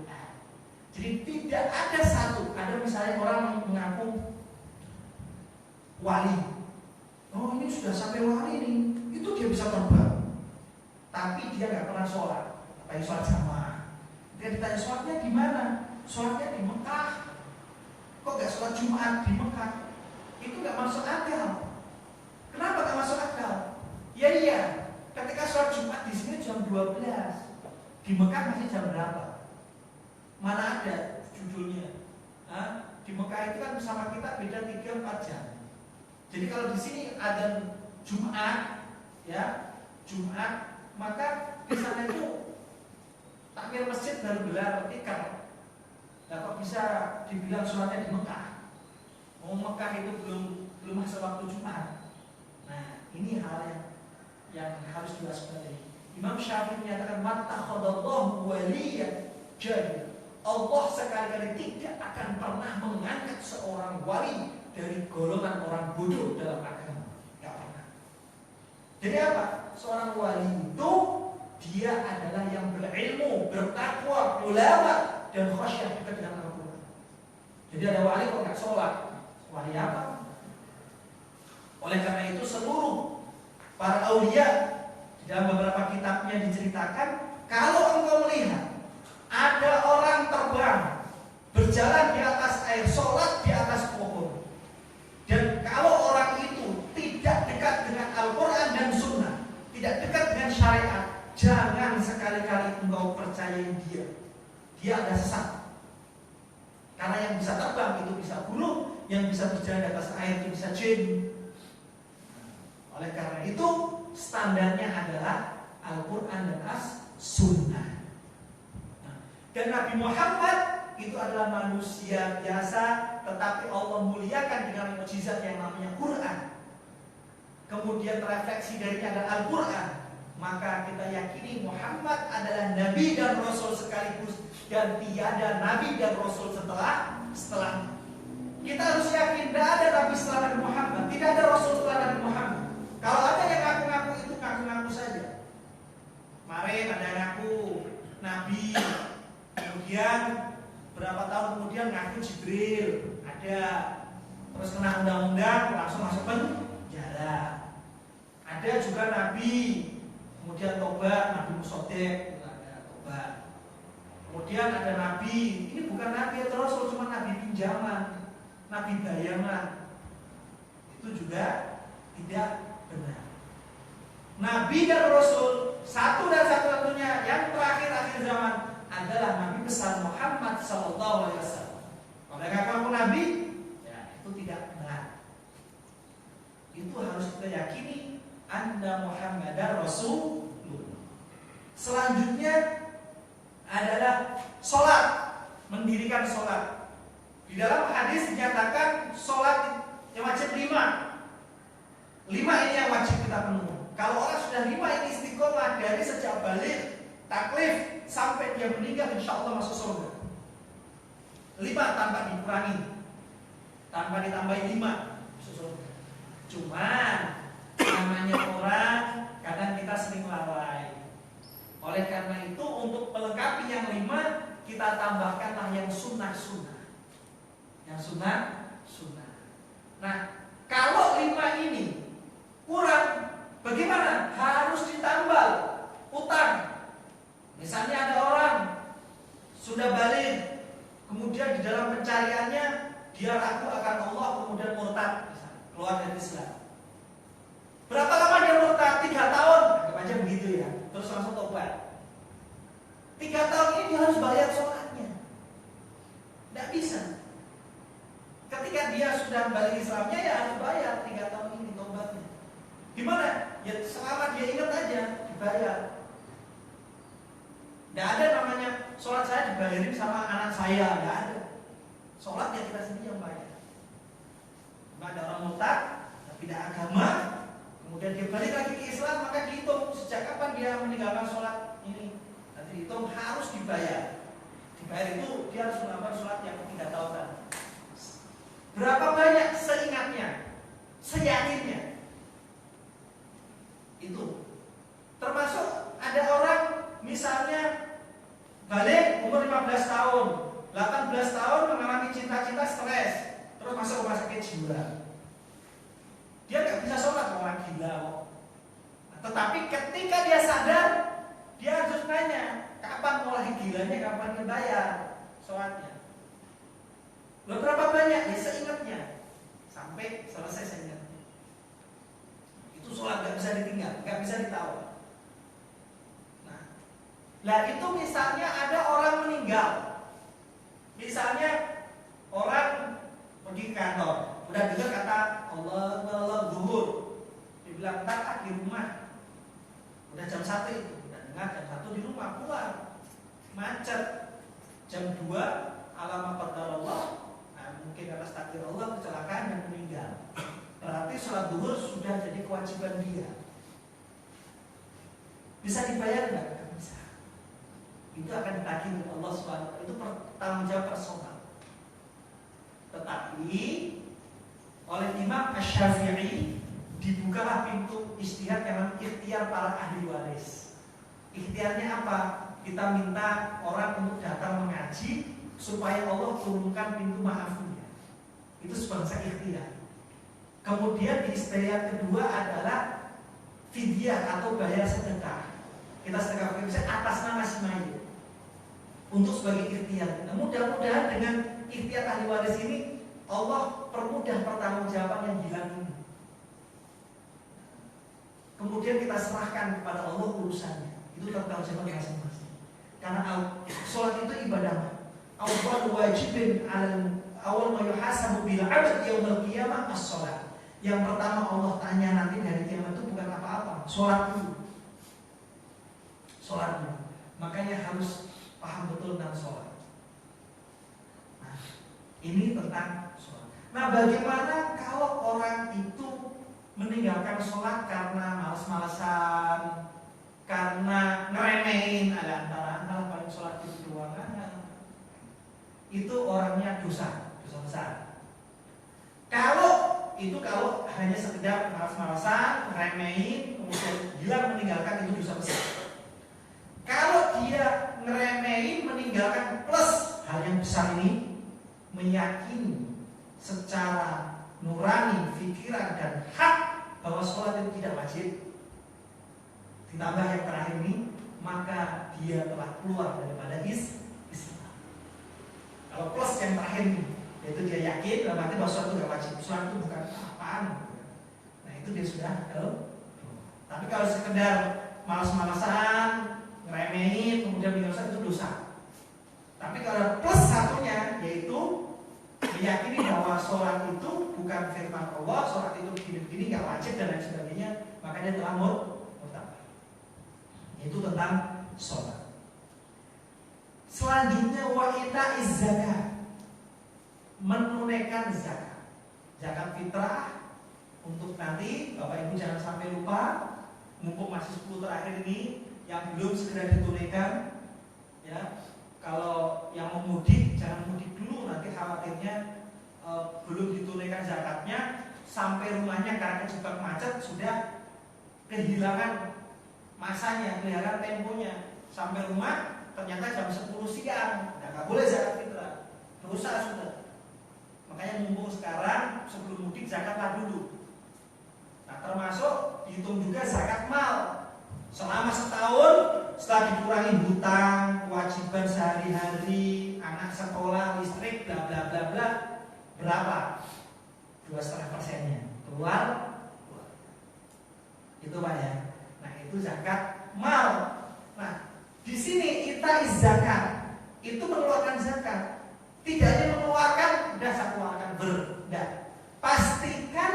Jadi tidak ada satu, ada misalnya orang mengaku wali. Oh ini sudah sampai wali nih, itu dia bisa terbang. Tapi dia nggak pernah sholat, apalagi sholat jamaah. Dia ditanya sholatnya di mana? Sholatnya di Mekah. Kok gak sholat Jumat di Mekah? Itu gak masuk akal. Kenapa gak masuk akal? Ya iya, ketika sholat Jumat di sini jam 12, di Mekah masih jam berapa? Mana ada judulnya? Di Mekah itu kan bersama kita beda 3-4 jam. Jadi kalau di sini ada Jumat, ya Jumat, maka di sana itu takmir masjid baru gelar tikar. Nah kok bisa dibilang sholatnya di Mekah? Mekah itu belum masuk waktu Jumat. Nah ini hal yang harus diwaspadai. Imam Syafi'i menyatakan mattakhadallahu waliyan jadi Allah sekali-kali tidak akan pernah mengangkat seorang wali dari golongan orang bodoh dalam agama. Tidak pernah. Jadi apa? Seorang wali itu dia adalah yang berilmu, bertakwa, ulama, dan khasyah dekat dengan Al-Qur'an. Jadi ada wali kok nggak sholat, wali apa? Oleh karena itu seluruh para aulia di dalam beberapa kitabnya diceritakan, kalau engkau melihat ada orang terbang, berjalan di atas air, sholat di atas pohon, dan kalau orang itu tidak dekat dengan Al-Qur'an dan Sunnah, tidak dekat dengan syariat, jangan sekali-kali engkau percaya dia. Dia ada sesat. Karena yang bisa terbang itu bisa burung, yang bisa berjalan di atas air itu bisa jin. Oleh karena itu standarnya adalah Al-Qur'an dan As-Sunnah. Dan Nabi Muhammad itu adalah manusia biasa, tetapi Allah muliakan dengan mukjizat yang namanya Quran. Kemudian refleksi darinya adalah Al-Qur'an. Maka kita yakini Muhammad adalah Nabi dan Rasul sekaligus, dan tiada Nabi dan Rasul setelahnya. Kita harus yakin tidak ada Nabi setelah Nabi Muhammad, tidak ada Rasul setelah Nabi Muhammad. Kalau ada yang ngaku-ngaku itu ngaku-ngaku saja. Kemarin ada yang ngaku Nabi, kemudian berapa tahun kemudian ngaku Jibril, ada, terus kena undang-undang langsung masuk penjara. Ada juga Nabi, kemudian tobat, Nabi Musodek, ada tobat. Kemudian ada Nabi, ini bukan Nabi atau Rasul, cuma Nabi pinjaman, Nabi bayangan. Itu juga tidak benar. Nabi dan Rasul, satu dan satu-satunya yang terakhir akhir zaman adalah Nabi besar Muhammad Muhammad Sallallahu Alaihi Wasallam. Kalau ngaku Nabi, ya itu tidak benar. Itu harus kita yakini Anda Muhammadar Rasulullah. Selanjutnya adalah sholat, mendirikan sholat. Di dalam hadis dinyatakan sholat yang wajib 5 ini yang wajib kita penuhi. Kalau orang sudah 5 ini istiqomah dari sejak balik taklif sampai dia meninggal, insya Allah masuk surga. 5 tanpa dikurangi, tanpa ditambahi 5 masuk surga. Cuman namanya orang kadang kita sering lalai. Oleh karena itu untuk melengkapi yang 5 kita tambahkanlah yang sunnah-sunnah. Yang sunnah-sunnah. Nah, kalau 5 ini kurang, bagaimana? Harus ditambal utang. Misalnya ada orang sudah balik, kemudian di dalam pencariannya dia ragu akan Allah, kemudian murtad, keluar dari Islam. Berapa lama dia murtad? 3 tahun, anggap aja begitu ya. Terus langsung tobat. 3 tahun ini dia harus bayar sholatnya. Tidak bisa. Ketika dia sudah balik Islamnya ya harus bayar 3 tahun ini tobatnya. Gimana? Ya selama dia ingat aja dibayar. Tidak ada namanya sholat saya dibayarin sama anak saya, tidak ada. Sholat ya kita sendiri yang bayar. Ada orang murtad, tidak agama, kemudian dia balik lagi ke Islam, maka dihitung sejak kapan dia meninggalkan sholat ini. Nanti dihitung harus dibayar. Dibayar itu dia harus melakukan sholat yang 3 tahun tadi. Berapa banyak seingatnya, seyakinnya. Itu. Termasuk ada orang misalnya balik umur 15 tahun, 18 tahun mengalami cinta-cinta stres, terus masuk rumah sakit jiwa. Dia nggak bisa sholat, orang gila kok. Tetapi ketika dia sadar, dia harus nanya, kapan mulai gilanya, kapan dibayar sholatnya. Berapa banyak? Ya seingatnya, sampai selesai seingatnya. Itu sholat nggak bisa ditinggal, nggak bisa ditawar. Nah itu misalnya ada orang meninggal. Misalnya orang pergi ke kantor, udah dengar kata Allah zuhur, dibilang tak di rumah, udah jam 1 itu, udah dengar jam 1 di rumah, pulang macet, jam 2 alamat qadar Allah, nah, mungkin atas takdir Allah kecelakaan dan meninggal. Berarti sholat zuhur sudah jadi kewajiban dia. Bisa dibayar nggak? Itu akan ditagih oleh Allah SWT. Itu tanggung jawab personal. Tetapi oleh Imam Asy-Syafi'i dibukalah pintu ijtihad yang ikhtiar para ahli waris. Ikhtiarnya apa? Kita minta orang untuk datang mengaji supaya Allah turunkan pintu maafnya. Itu sebangsa ikhtiar. Kemudian di ikhtiar kedua adalah fidyah atau bayar sedekah. Kita sedekah atas nama si mayit. Untuk sebagai ikhtiar. Nah, mudah-mudahan dengan ikhtiar ahli waris ini Allah permudah pertanggungjawaban yang hilang ini. Kemudian kita serahkan kepada Allah urusannya. Itu pertanggungjawaban masing-masing. Karena sholat itu ibadah. Awal wajibin awal ma yuhasabu bil 'abd yaumil qiyamah as-shalat. Yang pertama Allah tanya nanti dari kiamat itu bukan apa-apa, sholat dulu. Sholat dulu. Makanya harus paham betul tentang sholat. Nah, ini tentang sholat. Nah, bagaimana kalau orang itu meninggalkan sholat karena malas-malasan, karena ngeremehin, ada antara paling sholat itu doang, itu orangnya dosa besar. Kalau hanya sekedar malas-malasan, ngeremehin, kemudian hilang meninggalkan, itu dosa besar. Kalau dia ngeremehin, meninggalkan, plus hal yang besar ini, meyakini secara nurani, pikiran dan hak bahwa sholat itu tidak wajib, ditambah yang terakhir ini, maka dia telah keluar daripada Islam. Kalau plus yang terakhir ini, yaitu dia yakin dalam arti bahwa sholat itu tidak wajib, sholat itu bukan apaan, nah itu dia sudah keluar. Tapi kalau sekedar malas-malasan, ngeremehin, kemudian meninggalkan, itu dosa. Tapi kalau plus sholat itu bukan firman Allah, sholat itu begini-begini nggak wajib dan lain sebagainya, maka dia telah murtad. Itu tentang sholat. Selanjutnya wa itaiz zakat, menunaikan zakat, zakat fitrah. Untuk nanti Bapak Ibu jangan sampai lupa, mumpung masih 10 terakhir ini yang belum segera ditunaikan, ya. Kalau yang mau mudik jangan mudik dulu, nanti khawatirnya belum ditunaikan zakatnya, sampai rumahnya karena kejebak macet sudah kehilangan masanya, kehilangan temponya. Sampai rumah ternyata jam 10 siang, nggak boleh zakat fitrah, dosa sudah. Makanya mumpung sekarang sebelum mudik zakatlah dulu. Nah, termasuk dihitung juga zakat mal. Selama setahun setelah dikurangi hutang, kewajiban sehari-hari, anak sekolah, listrik, bla bla bla bla, berapa? 2,5%-nya keluar. Itu Pak ya. Nah, itu zakat mal. Nah, di sini itaiz zakat itu mengeluarkan zakat. Tidak hanya mengeluarkan, udah saya keluarkan berdak. Pastikan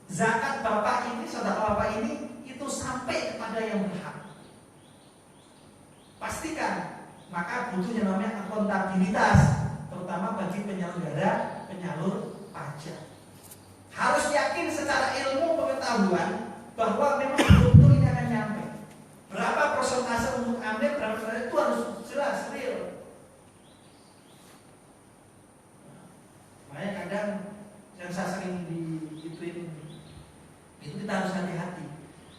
zakat Bapak ini, saudara Bapak ini, itu sampai kepada yang berhak. Pastikan. Maka butuh yang namanya akuntabilitas, terutama bagi penyelenggara, penyalur pajak. Harus yakin secara ilmu pengetahuan bahwa memang betul-betul ini akan nyampe. Berapa persentase untuk ambil, berapa persentase itu harus jelas, real. Makanya kadang yang saya sering diituin, itu kita harus hati-hati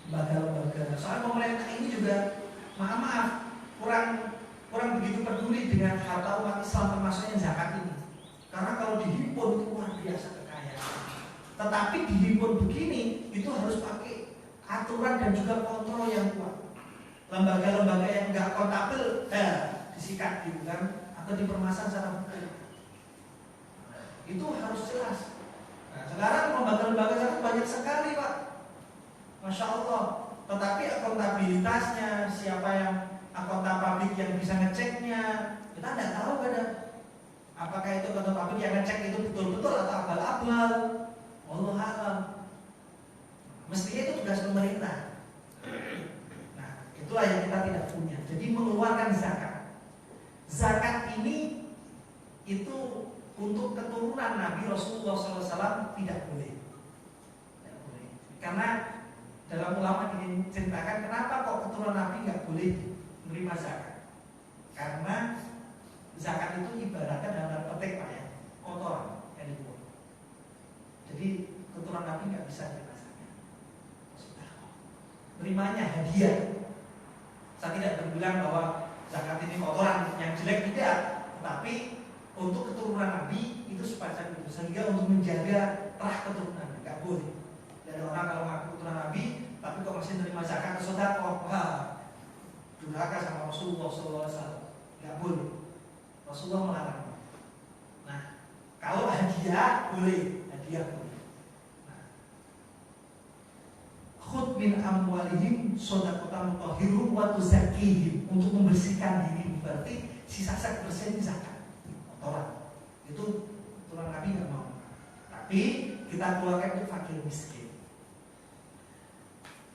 lembaga-lembaga. Soal pemerintah ini juga maaf kurang begitu peduli dengan harta umat Islam, termasuknya zakat ini. Karena kalau dihimpun itu luar biasa kekayaan. Tetapi dihimpun begini itu harus pakai aturan dan juga kontrol yang kuat. Lembaga-lembaga yang enggak akuntabel disikat gitu kan, atau dipermasalahkan secara hukum. Itu harus jelas. Nah, sekarang lembaga-lembaga zakat banyak sekali Pak, Masya Allah. Tetapi akuntabilitasnya, siapa yang akuntan publik yang bisa ngeceknya, kita tidak tahu kadang. Apakah itu akuntan publik yang ngecek itu betul-betul atau abal-abal? Wallahu a'lam. Mestinya itu tugas pemerintah. Nah, itulah yang kita tidak punya. Jadi mengeluarkan zakat. Zakat ini itu untuk keturunan Nabi Rasulullah SAW tidak boleh. Tidak boleh. Karena dalam ulama diceritakan kenapa kok keturunan Nabi nggak boleh menerima zakat. Karena zakat itu ibaratnya dalam petik Pak ya, kotoran yang dibuang. Jadi keturunan Nabi nggak bisa menerima zakat. Menerimanya hadiah. Saya tidak berbilang bahwa zakat ini kotoran yang jelek, tidak. Tetapi untuk keturunan Nabi itu semacam itu, sehingga untuk menjaga terah keturunan nggak boleh. Dan orang kalau ngaku keturunan Nabi tapi kok masih menerima zakat ke sedekah, wah durhaka sama Rasulullah SAW, nggak boleh. Rasulullah melarang. Nah, kalau hadiah boleh, hadiah boleh. Nah, khud min amwalihim shadaqatan mutahhirum wa tuzakkihim, untuk membersihkan diri, berarti sisa bersih zakat. Orang itu turunan Nabi nggak mau, tapi kita keluarkan untuk fakir miskin.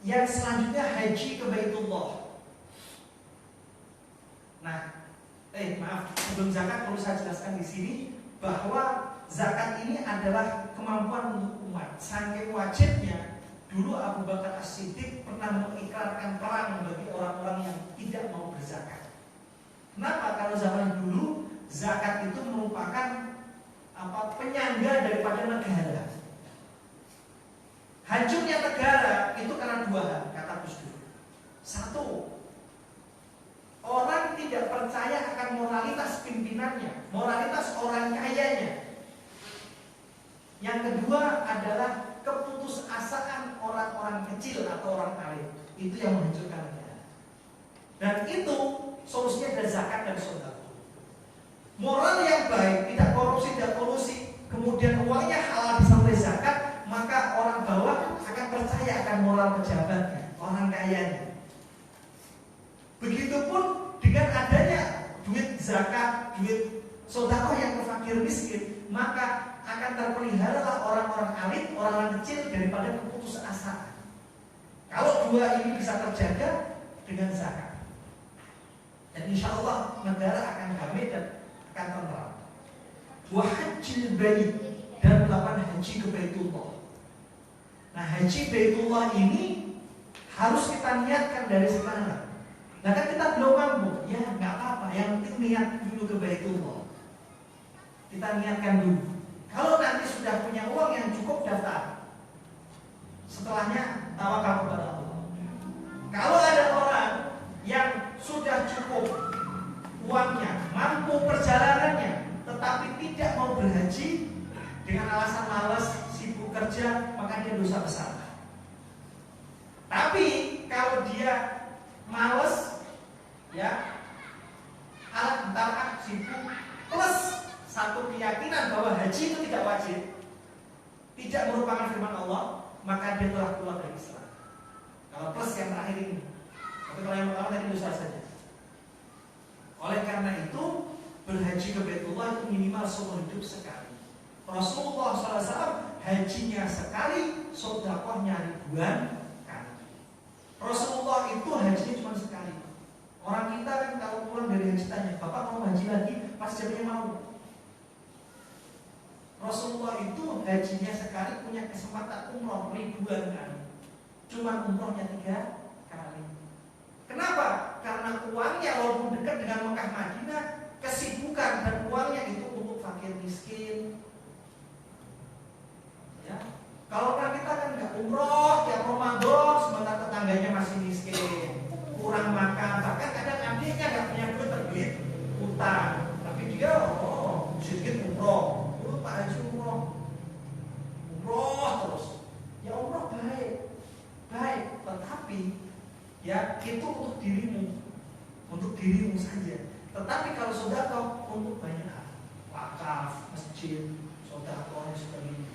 Yang selanjutnya haji ke Baitullah. Nah, maaf, sebelum zakat perlu saya jelaskan di sini bahwa zakat ini adalah kemampuan untuk umat. Saking wajibnya, dulu Abu Bakar As-Siddiq pernah mengikrarkan perang bagi orang-orang yang tidak mau berzakat. Kenapa? Kalau zaman dulu zakat itu merupakan penyangga daripada negara. Hancurnya negara itu karena dua hal, kata Gus Dur. Satu, orang tidak percaya akan moralitas pimpinannya, moralitas orang kayanya. Yang kedua adalah keputusasaan orang-orang kecil atau orang alim. Itu yang menghancurkan negara. Dan itu solusinya adalah zakat dan sedekah. Moral yang baik, tidak korupsi, tidak kolusi, kemudian uangnya halal disampai zakat, maka orang bawah akan percaya akan moral pejabatnya, orang kayanya. Begitupun dengan adanya duit zakat, duit sedekah yang ke fakir miskin, maka akan terpelihara orang-orang alim, orang-orang kecil daripada keputusasaan. Kalau dua ini bisa terjaga dengan zakat, dan insya Allah negara akan damai dan akan tentram. Wa hajjil bait, dan melakukan haji ke Baitullah. Nah, haji Baitullah ini harus kita niatkan dari sekarang. Nah kan kita belum mampu, ya nggak apa-apa. Yang penting niat dulu ke Baitullah. Kita niatkan dulu. Kalau nanti sudah punya uang yang cukup, daftar. Setelahnya tawakal kepada Allah. Kalau ada orang yang sudah cukup uangnya, mampu perjalanannya, tetapi tidak mau berhaji dengan alasan malas, sibuk kerja, maka dia dosa besar. Tapi kalau dia malas, ya, alat sibuk, plus satu keyakinan bahwa haji itu tidak wajib, tidak merupakan firman Allah, maka dia telah keluar dari Islam. Kalau plus yang terakhir ini, tapi kalau yang pertama tadi dosa saja. Oleh karena itu, berhaji ke Baitullah itu minimal seumur hidup sekali. Rasulullah SAW hajinya sekali, sedekahnya ribuan kali. Rasulullah itu hajinya cuma sekali. Orang kita kan kalau pulang dari haji tanya, Bapak mau haji lagi? Pas jawabnya mau. Rasulullah itu hajinya sekali, punya kesempatan umroh ribuan kali. Cuma umrohnya 3 kali. Kenapa? Karena uangnya walaupun dekat dengan Mekah Madinah, kesibukan dan uangnya itu untuk fakir miskin. Ya. Kalau orang kita kan nggak umroh tiap Ramadan, sementara tetangganya masih miskin, kurang makan, bahkan kadang adiknya nggak punya duit, terbelit utang, tapi dia sedikit umroh, Pak Haji umroh terus. Ya umroh baik, tetapi ya itu untuk dirimu saja. Tetapi kalau sedekah untuk banyak hal, wakaf, masjid, sedekah dan sebagainya.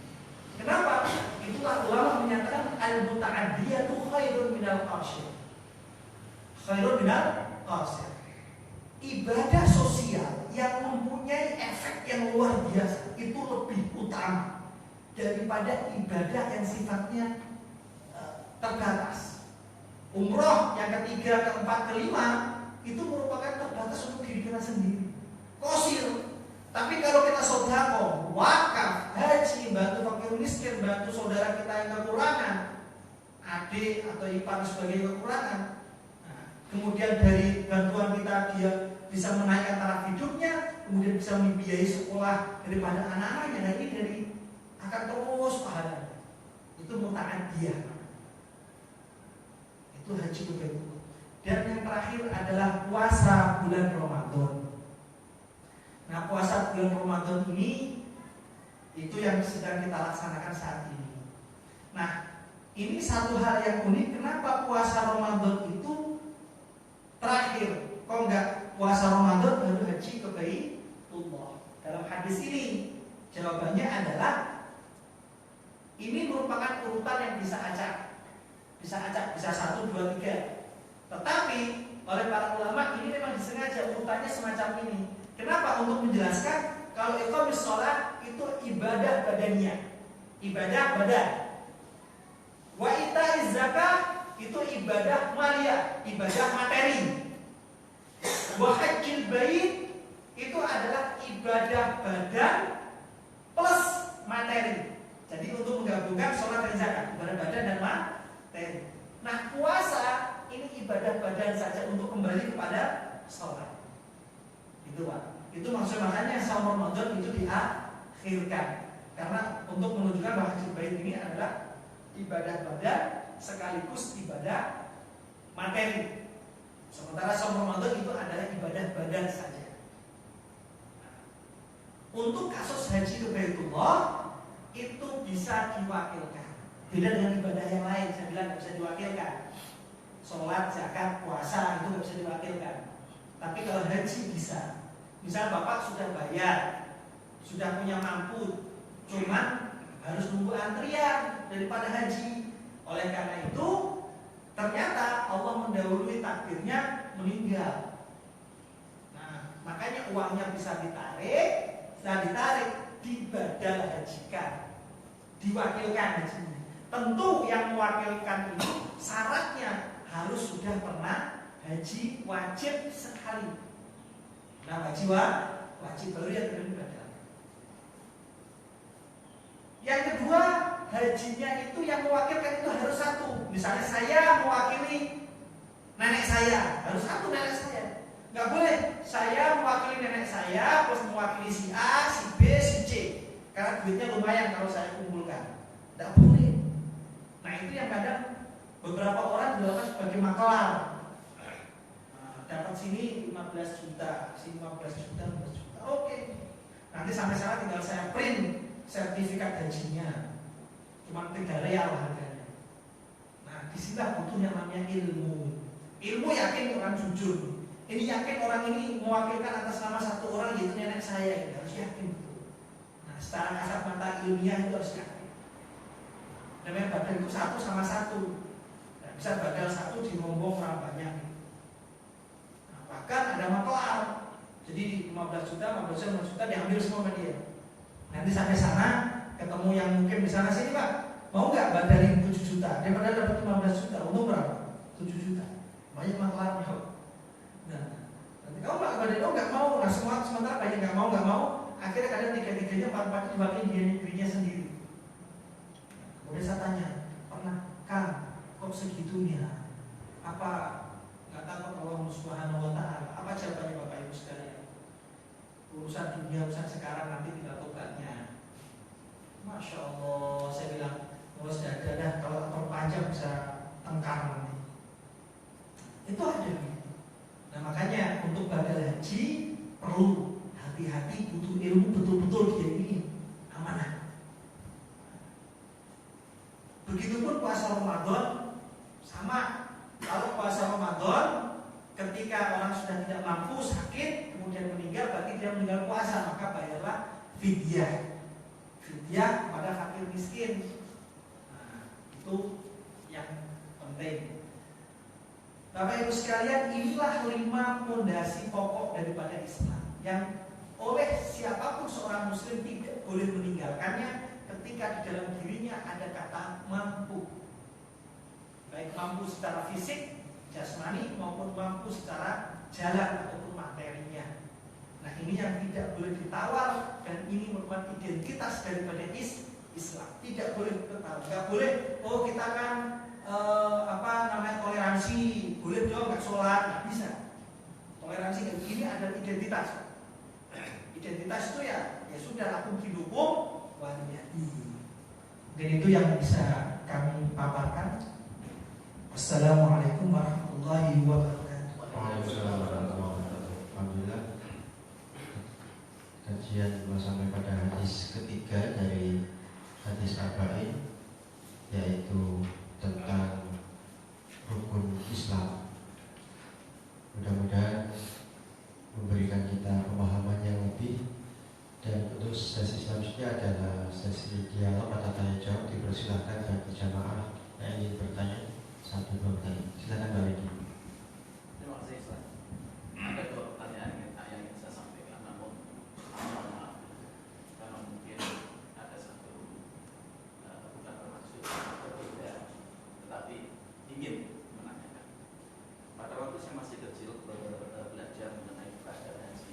Kenapa? Itulah ulama menyatakan al-muta'addiyatu khairun minal qasir. Khairun minal qasir. Ibadah sosial yang mempunyai efek yang luar biasa itu lebih utama daripada ibadah yang sifatnya terbatas. Umroh yang ketiga, keempat, kelima itu merupakan terbatas untuk diri kita sendiri. Qasir. Tapi kalau kita sedekah, wakaf, haji, bantu fakir miskin, bantu saudara kita yang kekurangan, adik atau ipar sebagai kekurangan, nah, kemudian dari bantuan kita dia bisa menaikkan taraf hidupnya, kemudian bisa membiayai sekolah daripada anak-anaknya. Nah ini dari akan terus pahala. Itu muta'addiyah. Itu haji begitu. Dan yang terakhir adalah puasa bulan Ramadan. Nah, puasa bulan Ramadan ini itu yang sedang kita laksanakan saat ini. Nah, ini satu hal yang unik. Kenapa puasa Ramadan itu terakhir? Kok enggak puasa Ramadan baru haji ke Baitullah? Dalam hadis ini jawabannya adalah ini merupakan urutan yang bisa acak, bisa 1, 2, 3. Tetapi oleh para ulama ini memang disengaja urutannya semacam ini. Kenapa? Untuk menjelaskan kalau iqamis shalah itu ibadah badaniyah, ibadah badan. Wa itaiz zakah itu ibadah maliyah, ibadah materi. Wa hajjil bait itu adalah ibadah badan plus materi. Jadi untuk menggabungkan sholat dan zakat, ibadah badan dan materi. Nah, puasa ini ibadah badan saja untuk kembali kepada sholat. Itu Pak. Itu maksud makanya saum Ramadan itu diakhirkan. Karena untuk menunjukkan bahwa hajjil bait ini adalah ibadah badan sekaligus ibadah materi. Sementara saum Ramadan itu adalah ibadah badan saja. Untuk kasus haji ke Baitullah itu bisa diwakilkan. Beda dengan ibadah yang lain, saya bilang tidak bisa diwakilkan. Sholat, zakat, puasa itu tidak bisa diwakilkan. Tapi kalau haji bisa. Misal Bapak sudah bayar, sudah punya mampu, cuman harus nunggu antrian daripada haji. Oleh karena itu, ternyata Allah mendahului takdirnya meninggal. Nah, makanya uangnya bisa ditarik, Nah ditarik, dibadal hajikan, diwakilkan hajinya. Tentu yang mewakilkan ini syaratnya harus sudah pernah haji wajib sekali. Nah wajib baru yang dibadal. Yang kedua, hajinya itu yang mewakilkan itu harus satu. Misalnya saya mewakili nenek saya, harus satu nenek saya. Nggak boleh saya mewakili nenek saya plus mewakili si A, si B, si C. Karena duitnya lumayan kalau saya kumpulkan. Nggak boleh. Nah itu yang kadang beberapa orang dilakukan sebagai makelar. Dapat sini 15 juta, sini 15 juta, 15 juta. Oke. Nanti sampai sana tinggal saya print sertifikat hajinya. Cuma 3 real harganya. Nah disinilah butuh yang namanya ilmu. Ilmu yakin orang jujur. Ini yakin orang ini mewakilkan atas nama satu orang yaitu nenek saya. Harus yakin betul. Nah secara kasat mata ilmiah itu harus yakin. Namanya badal itu satu sama satu. Nah, bisa badal satu dirombong orang banyak. Nah, bahkan ada maklar. Jadi 15 juta, 15 juta diambil semua sama dia. Nanti sampai sana ketemu yang mungkin di sana sini Pak, mau nggak badalin 7 juta? Dia padahal dapat 15 juta, untung berapa? 7 juta. Banyak maklarnya. Nah, nanti kamu nggak badalin, oh nggak mau. Nah sementara banyak nggak mau. Akhirnya kadang tiga-tiganya empat-empatnya diwakili dirinya sendiri. Kemudian saya tanya, pernah kan kok segitunya? Apa nggak takut Allah Subhanahu Wa Taala? Apa jawabannya Bapak Ibu sekalian? Urusan dunia, urusan sekarang nanti tinggal tobatnya. Masya Allah, saya bilang, ngurus dada dah, kalau terpanjang bisa tengkar nanti. Itu ada. Nah makanya untuk badal haji perlu hati-hati, butuh ilmu betul-betul dia ini amanah. Begitupun puasa Ramadan sama. Kalau puasa Ramadan ketika orang sudah tidak mampu, sakit, kemudian meninggal, berarti dia meninggal puasa, maka bayarlah fidyah. Fidyah pada fakir miskin. Nah, itu yang penting. Bapak Ibu sekalian, inilah 5 fondasi pokok daripada Islam yang oleh siapapun seorang muslim tidak boleh meninggalkannya ketika di dalam dirinya ada kata mampu. Baik mampu secara fisik, jasmani, maupun mampu secara jalan ataupun materinya. Nah ini yang tidak boleh ditawar, dan ini merupakan identitas daripada Islam. Tidak boleh ditawar, nggak boleh. Oh kita kan toleransi, boleh dong nggak sholat, nggak bisa. Toleransi ini adalah identitas. Identitas itu ya sudah aku didukung waliyati. Dan itu yang bisa kami paparkan. Assalamualaikum warahmatullahi wabarakatuh. Waalaikumsalam warahmatullahi wabarakatuh. Alhamdulillah. Kajian sampai pada hadis ketiga dari hadis Arba'in, yaitu tentang rukun Islam. Mudah-mudahan memberikan kita pemahaman yang lebih. Dan untuk sesi selanjutnya adalah sesi dialog atau tanya jawab. Dipersilakan bagi jamaah yang ingin bertanya 1-2 kali. Silakan Mbak Widi. Terima kasih Ustaz. Ada 2 pertanyaan yang ingin saya sampaikan, namun maaf karena mungkin ada satu bukan bermaksud berbeda, tetapi ingin menanyakan. Pada waktu saya masih kecil belajar mengenai ibadah haji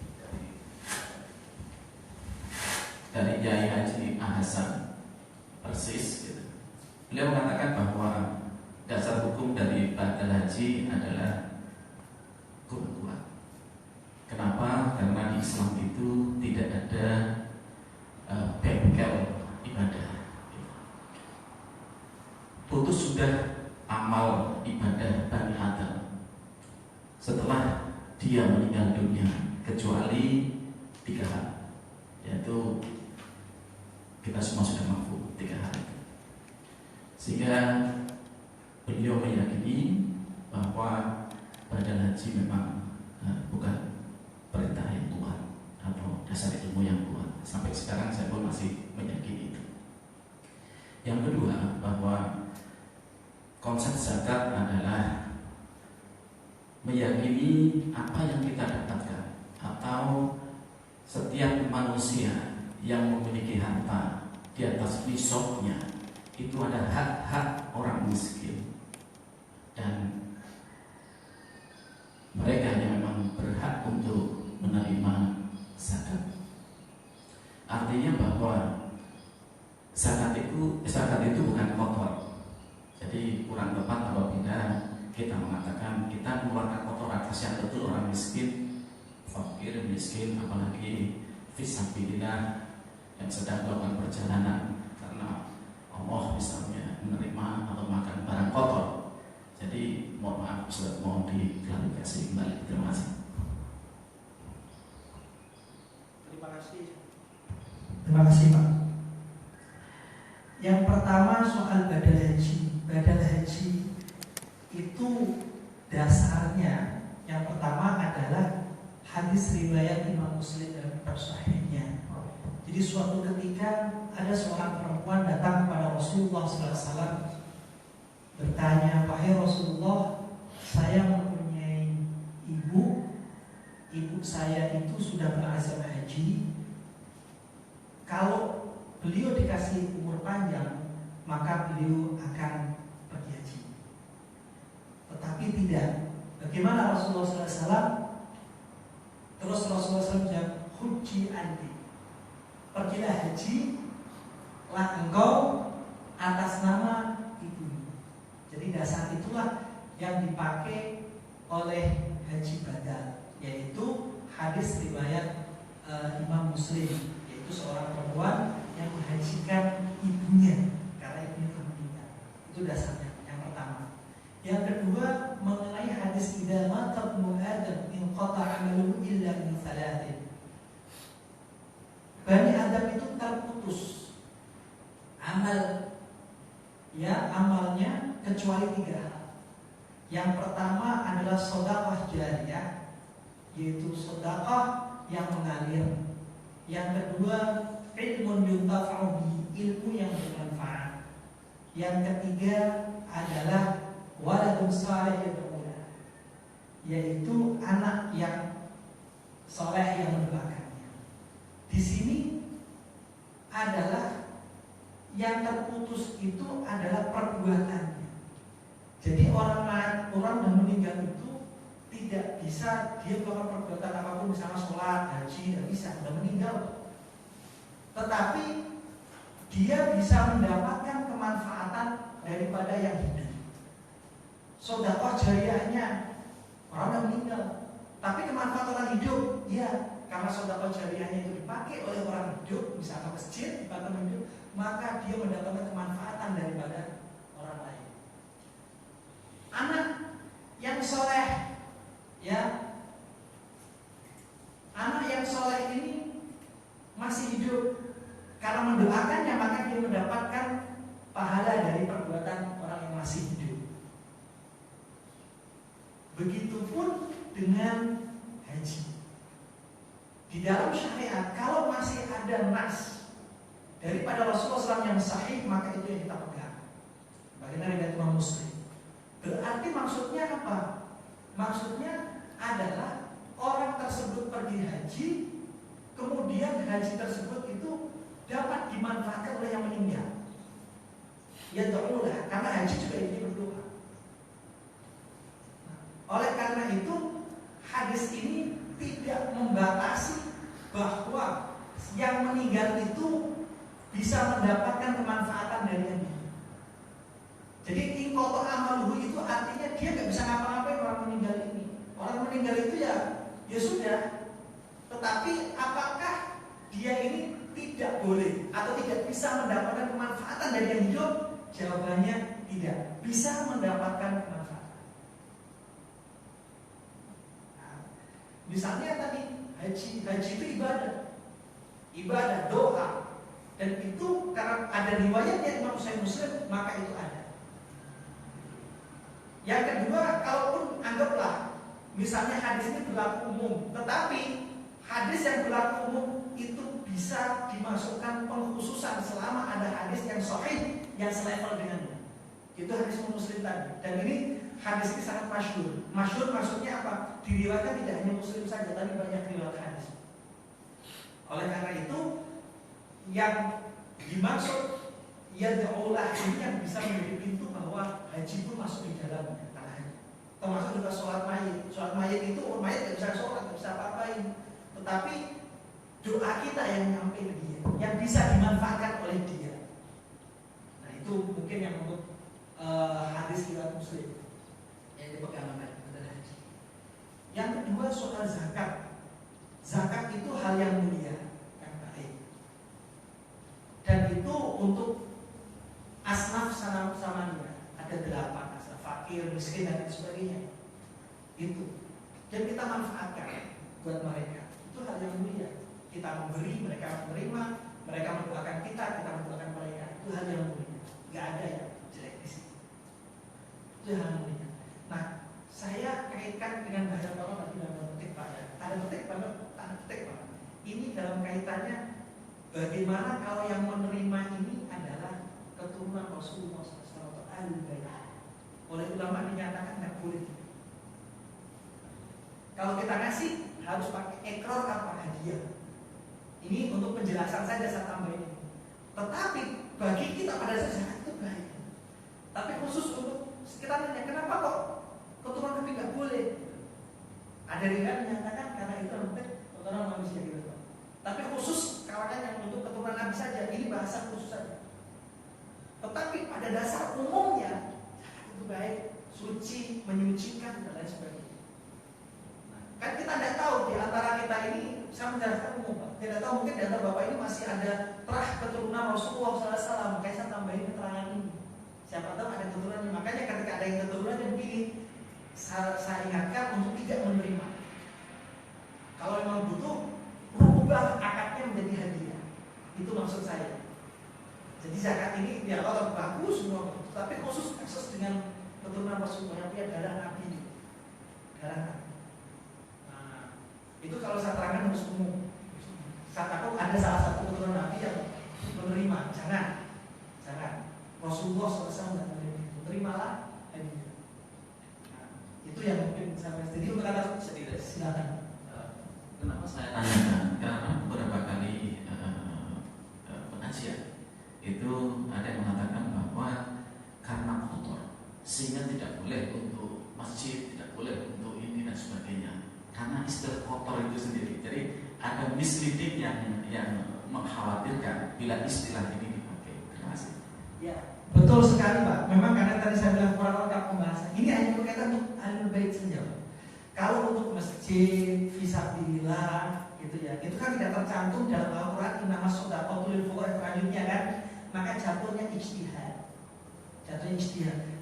dari Kiai Haji Hasan persis gitu. Beliau mengatakan bahwa dasar hukum dari badal haji adalah kuat. Kenapa? Karena di Islam itu tidak ada bengkel ibadah. Putus sudah amal ibadah Bani Adam setelah dia meninggal dunia, kecuali 3 hal, yaitu kita semua sudah mampu 3 hal. Sehingga beliau meyakini bahwa badal haji memang bukan perintah yang kuat atau dasar ilmu yang kuat. Sampai sekarang saya pun masih meyakini itu. Yang kedua, bahwa konsep zakat adalah meyakini apa yang kita dapatkan atau setiap manusia yang memiliki harta di atas nisabnya itu ada hak-hak orang miskin, dan mereka yang memang berhak untuk menerima zakat. Artinya bahwa zakat itu bukan kotor. Jadi kurang tepat apabila kita mengatakan kita mengeluarkan kotoran. Kasihan betul orang miskin, fakir miskin, apalagi fisabilillah yang sedang melakukan perjalanan, karena Allah misalnya menerima atau makan barang kotor. Jadi mohon maaf, mohon diklarifikasi kembali. Terima kasih. Terima kasih Pak. Yang pertama soal badal haji. Badal haji itu dasarnya yang pertama adalah hadis riwayat Imam Muslim dalam Sahihnya. Jadi suatu ketika ada seorang perempuan datang kepada Rasulullah SAW bertanya, "Wahai Rasulullah, saya mempunyai ibu saya itu sudah berazam haji. Kalau beliau dikasih umur panjang, maka beliau akan pergi haji." Tetapi tidak. Bagaimana Rasulullah SAW? Terus Rasulullah SAW jawab, "Huji anti, pergilah haji lah engkau atas nama ibu." Jadi dasar itulah yang dipakai oleh haji badal, yaitu hadis riwayat Imam Muslim, yaitu seorang perempuan yang menghajikan ibunya karena ibunya telah meninggal. Itu dasarnya yang pertama. Yang kedua mengenai hadis idza mata ibnu Adam inqata 'amaluhu illa min thalathin. Bani Adam itu terputus amalnya kecuali 3 hal. Yang pertama adalah sedekah jariyah, yaitu sedekah yang mengalir. Yang kedua ilmun yuntafa'u bihi, ilmu yang bermanfaat. Yang ketiga adalah waladun salih yad'ulah, yaitu anak yang soleh yang mendoakannya. Di sini adalah yang terputus itu adalah perbuatannya. Jadi orang yang meninggal itu tidak bisa dia melakukan perbuatan apapun, misalnya sholat, haji, tidak bisa, sudah meninggal. Tetapi dia bisa mendapatkan kemanfaatan daripada yang hidup. Sedekah jariyahnya orang yang meninggal, tapi kemanfaatan orang hidup, ya, karena sedekah jariyahnya itu dipakai oleh orang hidup, misalnya masjid dipakai orang hidup, maka dia mendapatkan kemanfaatan daripada orang lain. Anak yang soleh, ya, anak yang soleh ini masih hidup, karena mendoakannya maka dia mendapatkan pahala dari perbuatan orang yang masih hidup. Begitupun dengan haji. Di dalam syariat, kalau masih ada nas daripada Rasulullah SAW yang sahih, maka itu yang kita pegang. Bagaimana dari Imam Muslim. Berarti maksudnya apa? Maksudnya adalah orang tersebut pergi haji, kemudian haji tersebut itu dapat dimanfaatkan oleh yang meninggal. Ya ta'ala, karena haji juga ini berdoa. Oleh karena itu, hadis ini tidak membatasi bahwa yang meninggal itu bisa mendapatkan kemanfaatan dari yang hidup. Jadi inqata amaluhu itu artinya dia nggak bisa ngapa-ngapain orang meninggal ini. Orang meninggal itu ya sudah. Tetapi apakah dia ini tidak boleh atau tidak bisa mendapatkan kemanfaatan dari yang hidup? Jawabannya tidak. Bisa mendapatkan kemanfaatan. Misalnya tadi haji itu ibadah doa, dan itu karena ada riwayatnya Imam Muslim maka itu ada. Yang kedua, kalaupun anggaplah misalnya hadis ini berlaku umum, tetapi hadis yang berlaku umum itu bisa dimasukkan pengkhususan selama ada hadis yang sahih yang selevel dengannya. Itu hadis Muslim tadi. Dan ini hadis ini sangat masyhur. Masyhur maksudnya apa? Diriwayatkan tidak hanya Muslim saja, tapi banyak riwayat hadis. Oleh karena itu yang dimaksud yad'ulah ini yang bisa menjadi pintu bahwa haji itu masuk di dalam tanah haji. Termasuk juga sholat mayit. Sholat mayit itu mayit tidak bisa sholat, tidak bisa apa-apain. Tetapi doa kita yang nyampe ke dia, yang bisa dimanfaatkan oleh dia. Nah itu mungkin yang untuk hadis riwayat Muslim yang dipegang oleh haji. Yang kedua soal zakat. Zakat itu hal yang mulia, yang baik. Dan itu untuk asnaf samania, ada 8 asnaf, fakir, miskin dan sebagainya. Itu. Dan kita manfaatkan buat mereka. Itu hal yang mulia. Kita memberi, mereka menerima, mereka mendoakan kita mendoakan mereka. Itu hal yang mulia. Gak ada yang jelek di sini. Itu hal yang mulia. Nah, saya kaitkan dengan bahasa Bapak tadi dalam petik Pak. Ada petik banget. Ini dalam kaitannya bagaimana kalau yang menerima ini adalah keturunan Rasulullah SAW atau Ahlul Bait. Oleh ulama dinyatakan tidak boleh. Kalau kita ngasih harus pakai ekor apa hadiah. Ini untuk penjelasan saja saya tambahin. Tetapi bagi kita pada zakat itu baik. Tapi khusus untuk kita tanya kenapa kok keturunan Nabi nggak boleh? Ada yang menyatakan karena itu nanti keturunan manusia gitu. Tapi khusus kawanan yang untuk keturunan Nabi saja, ini bahasa khusus saja. Tetapi pada dasar umumnya itu baik, suci, menyucikan dan lain sebagainya. Nah, kan kita tidak tahu di antara kita ini, saya menjelaskan umum, Pak. Tidak tahu mungkin di antara Bapak ini masih ada terah keturunan Rasulullah SAW. Makanya saya tambahin keterangan ini. Siapa tahu ada keturunannya. Makanya ketika ada yang keturunannya mungkin saya ingatkan untuk tidak menerima. Kalau memang butuh, rubah akadnya menjadi hadiah. Itu maksud saya. Jadi zakat ini ya kalau bagus semua, tapi khusus akses dengan keturunan Rasulullah yang punya darah Nabi. Darah Nabi. Nah, itu kalau saya terangkan harus umum. Saya takut ada salah satu keturunan Nabi yang menerima. Jangan. Rasulullah SAW tidak menerima. Terimalah hadiah. Nah, itu yang mungkin saya jadi untuk kata sedikit silakan. Kenapa saya tanyakan? Karena beberapa kali pengajian itu ada yang mengatakan bahwa karena kotor sehingga tidak boleh untuk masjid, tidak boleh untuk ini dan sebagainya. Karena istilah kotor itu sendiri. Jadi ada misleading yang mengkhawatirkan bila istilah ini dipakai. Terima kasih. Ya, betul sekali Pak. Memang karena tadi saya bilang kurang lengkap pembahasan. Ini hanya berkaitan untuk Ahlul Bait saja. Kalau untuk masjid, fisabilillah, gitu ya, itu kan tidak tercantum dalam Al-Quran innamas shadaqatu lil fuqara selanjutnya kan, maka jatuhnya ijtihad.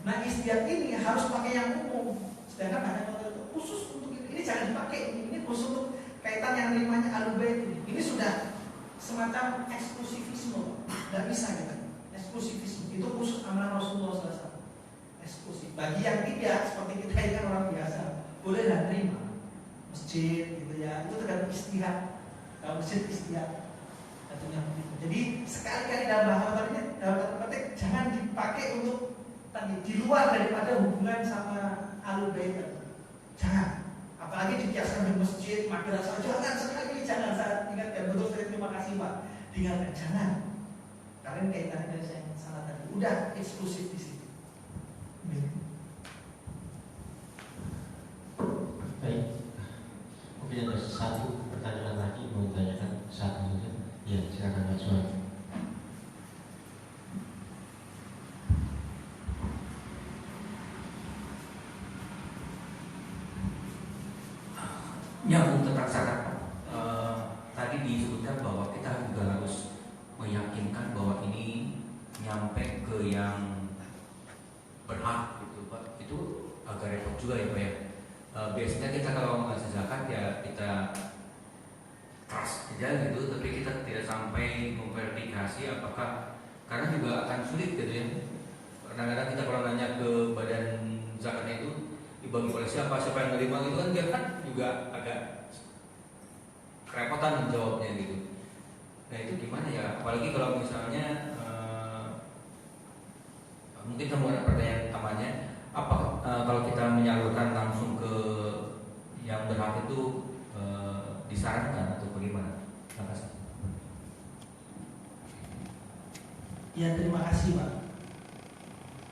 Nah ijtihad ini harus pakai yang umum, sedangkan ada khusus untuk ini jangan dipakai. Ini khusus untuk kaitan yang namanya Ahlul Bait. Ini sudah semacam eksklusivisme, tidak bisa gitu. Eksklusivisme itu khusus amanah Rasulullah SAW. Eksklusif. Bagi yang tidak seperti kita ini kan orang biasa. Boleh dan terima masjid gitu ya, itu tergantung istihad. Kalau masjid istihad katanya begitu. Jadi sekali-kali dalam bahasa tadi dalam petik jangan dipakai untuk tadi di luar daripada hubungan sama Ahlul Bait. Jangan, apalagi dikiaskan di masjid madrasah. Jangan sekali-kali jangan. Saya ingatkan betul sekali, terima kasih Pak. Diingatkan jangan. Karena kaitannya dari saya salah tadi. Udah eksklusif di sini. Baik, mungkin ada satu pertanyaan lagi mau ditanyakan satu saja. Ya, silakan Mas Suami. Nyambung tentang zakat, tadi disebutkan bahwa kita juga harus meyakinkan bahwa ini nyampe ke yang berhak gitu Pak. Itu agak repot juga ya Pak ya. Biasanya kita kalau ngasih zakat ya kita trust aja gitu, tapi kita tidak sampai memverifikasi apakah, karena juga akan sulit gitu ya. Kadang-kadang kita kalau nanya ke badan zakatnya itu dibagi oleh siapa yang menerima gitu kan, dia kan juga agak kerepotan menjawabnya gitu. Nah itu gimana ya, apalagi kalau misalnya mungkin kamu ada pertanyaan utamanya apa, kalau kita menyalurkan langsung ke yang berhak itu disarankan atau bagaimana? Terima kasih. Ya, terima kasih Pak.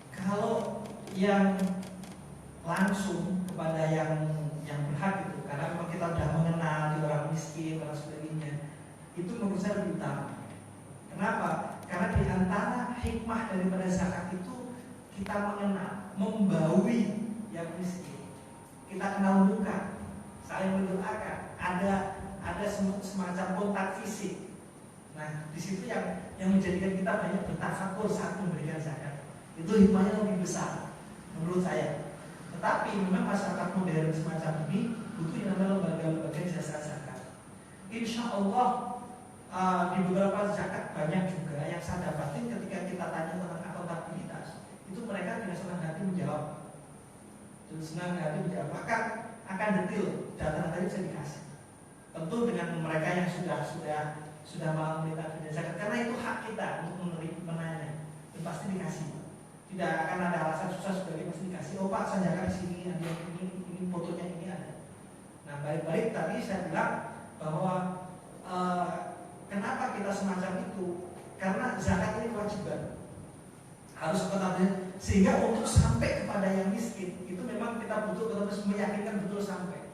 Kalau yang langsung kepada yang berhak itu, karena memang kita sudah mengenal di orang miskin dan sebagainya, itu menurut saya lebih utama. Kenapa? Karena di antara hikmah daripada zakat itu kita mengenal, membaui yang miskin. Kita kenal muka, saling mendoakan, ada semacam kontak fisik. Nah, di situ yang menjadikan kita banyak bertafakur saat memberikan zakat. Itu hikmahnya lebih besar menurut saya. Tetapi memang masyarakat modern semacam ini butuh yang namanya lembaga-lembaga jasa zakat. Insya Allah di beberapa zakat banyak juga yang saya dapatin ketika kita tanya tentang akuntabilitas, itu mereka dengan senang hati menjawab. Maka akan detail data-data bisa dikasih. Tentu dengan mereka yang sudah mau meminta zakat, karena itu hak kita untuk menanya, itu pasti dikasih. Tidak akan ada alasan susah sebagai pasti dikasih. Oh Pak, saya zakat di sini, ada ini fotonya ini ada. Nah, balik-balik tadi saya bilang bahwa kenapa kita semacam itu? Karena zakat ini kewajiban, harus akuntabilitas, sehingga untuk sampai kepada yang miskin itu memang kita butuh terus meyakinkan betul sampai.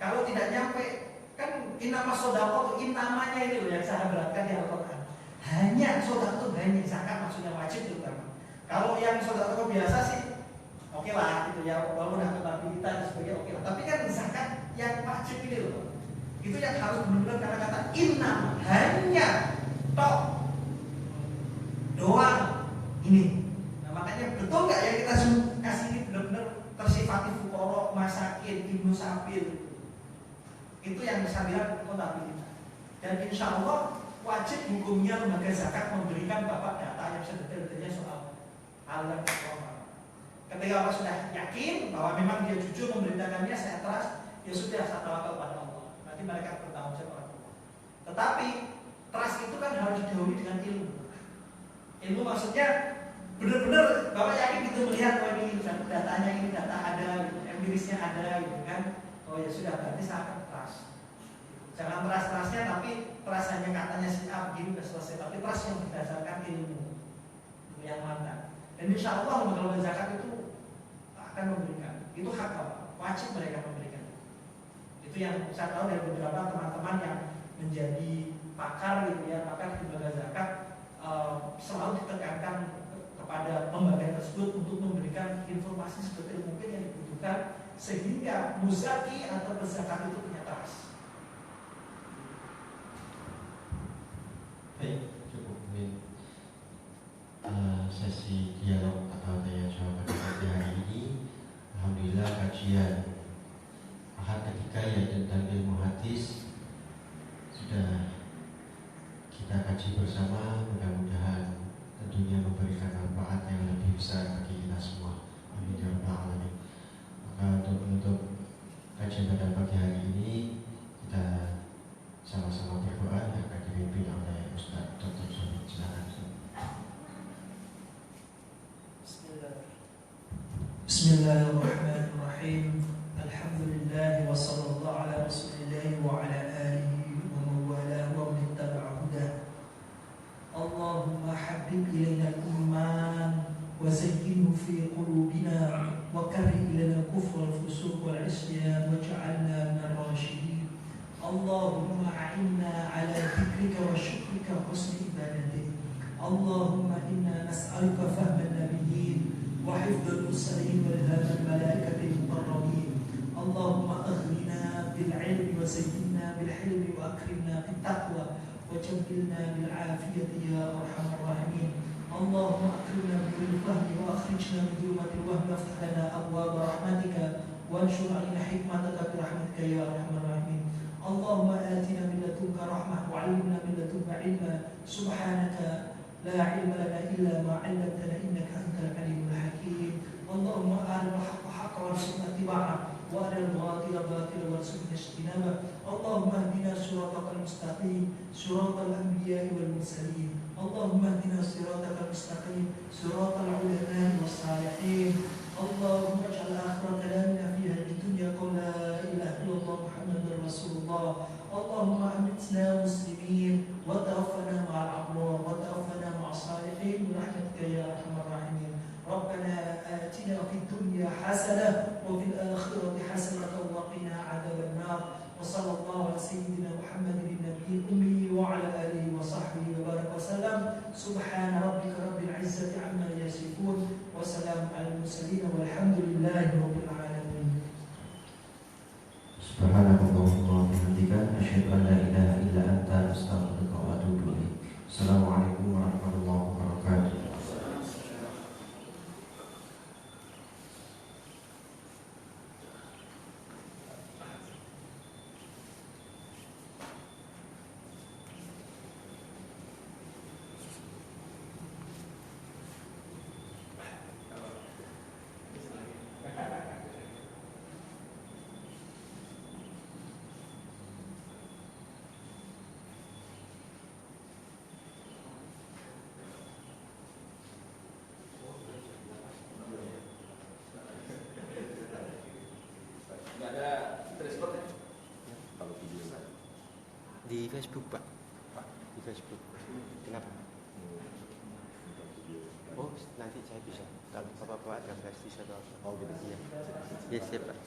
Kalau tidak nyampe, kan inama sodako, inamanya ini loh yang saya beratkan di Al-Quran. Hanya sodako, hanya zakat maksudnya wajib terutama. Kalau yang sodako biasa sih, oke lah gitu ya, walaupun akuntabilitas dan sebagainya oke lah. Tapi kan zakat yang wajib ini loh, itu yang harus benar-benar kata-kata inam, hanya tok doang ini. Nah makanya betul nggak ya kita kasih ini benar-benar tersifati fukoro, masakin, ibnu sabil. Itu yang saya bilang akuntabilitas. Dan insya Allah wajib hukumnya lembaga zakat memberikan bapak data yang sedetail-detailnya soal aliran keuangan. Ketika bapak sudah yakin bahwa memang dia jujur memberitakannya, saya trust, ya sudah, saya tawakal pada Allah. Nanti mereka bertanggung jawab. Tetapi trust itu kan harus didahului dengan ilmu. Ilmu maksudnya benar-benar bapak yakin gitu melihat bahwa ini datanya, ini data ada, gitu, empirisnya ada, gitu kan. Oh ya sudah, berarti saya akan trust. Jangan trust-trustnya, tapi trust hanya katanya si A begini sudah selesai. Tapi trust yang berdasarkan ilmu yang mantap. Dan insya Allah lembaga zakat itu akan memberikan. Itu hak bapak, wajib mereka memberikan. Itu yang saya tahu dari beberapa teman-teman yang menjadi pakar gitu ya, pakar di lembaga zakat, selalu ditekankan kepada lembaga tersebut untuk memberikan informasi seperti mungkin yang dibutuhkan, sehingga muzaki atau berzakat itu punya trust. Baik, cukup mungkin sesi dialog atau tanya jawab pada pagi hari ini. Alhamdulillah kajian ahad ketiga yaitu tentang ilmu hadis sudah kita kaji bersama. Mudah-mudahan tentunya memberikan manfaat yang lebih besar bagi kita semua. Amin ya rabbal alamin. Maka untuk menutup kajian pada pagi hari ini, kita sama-sama berdoa yang akan dipimpin oleh Ustaz Dr. Somad. Silakan. Bismillahirrahmanirrahim. Alhamdulillah wa sallallahu ala rasulillah wa ala alihi wa mawala wa man ittaba'a hudah. Allahumma habib ilayna al-iman wa zayyinhu fi qulubina wa karrih ilayna al-kufra wal-fusuq wal-'isyan waj'alna min ar-rashidin. Allahumma a'inna ala dhikrika wa syukrika wa husni ibadatik. Allahumma inna nas'aluka fahman nabiyyin wa hifdzal mursalin wa ilhamal malaikatil muqarrabin. Allahumma aghnina bil 'ilmi wa zayyinna bil hilmi wa akrimna bit taqwa wa jammilna bil 'afiyati ya arhamar rahimin. Allahumma akrimna bil fahmi wa akhrijna min dhulumatil wahmi waftah lana abwaaba rahmatika wa anshur 'alaina hikmataka bi rahmatika ya arhamar rahimin. Allahumma atina min ladunka rahmah wa 'allimna min ladunka 'ilma. Subhanaka la 'ilma lana illa ma 'allamtana innaka antal 'alimul hakim. Allahumma arina al-haqqa haqqan warzuqna ittiba'ah wa arina al-batila batilan warzuqna ijtinabah. Allahumma ihdina siratal mustaqim, siratal anbiya'i wal mursalin. Allahumma ihdina siratal mustaqim, siratal 'ulama'i was salihin. Allahumma ij'al akhir kalamina fi hadhihi dunya qawla la ilaha illallah Muhammadur Rasulullah. Allahumma amitna muslimin wa tawaffana ma'al abrar wa tawaffana ma'as salihin. المستقيم برحمتك يا أرحم الراحمين. ربنا آتنا في الدنيا حسنة وفي الآخرة حسنة وقنا عذاب النار. وصلى الله على سيدنا محمد النبي الأمي وعلى آله وصحبه وبارك وسلم. سبحان ربك رب العزة عما يصفون وسلام على المرسلين والحمد لله رب العالمين. Subhanallahumma wa bihamdika asyhadu an la ilaha illa anta astaghfiruka wa atubu ilaik. Assalamualaikum warahmatullahi wabarakatuh. Nggak ada transport ya? Kalau video Di Facebook, Pak. Di Facebook. Kenapa? Oh, nanti saya bisa. Kalau Bapak ada flash disk atau apa. oh gitu. Iya. Yes, siap, Pak.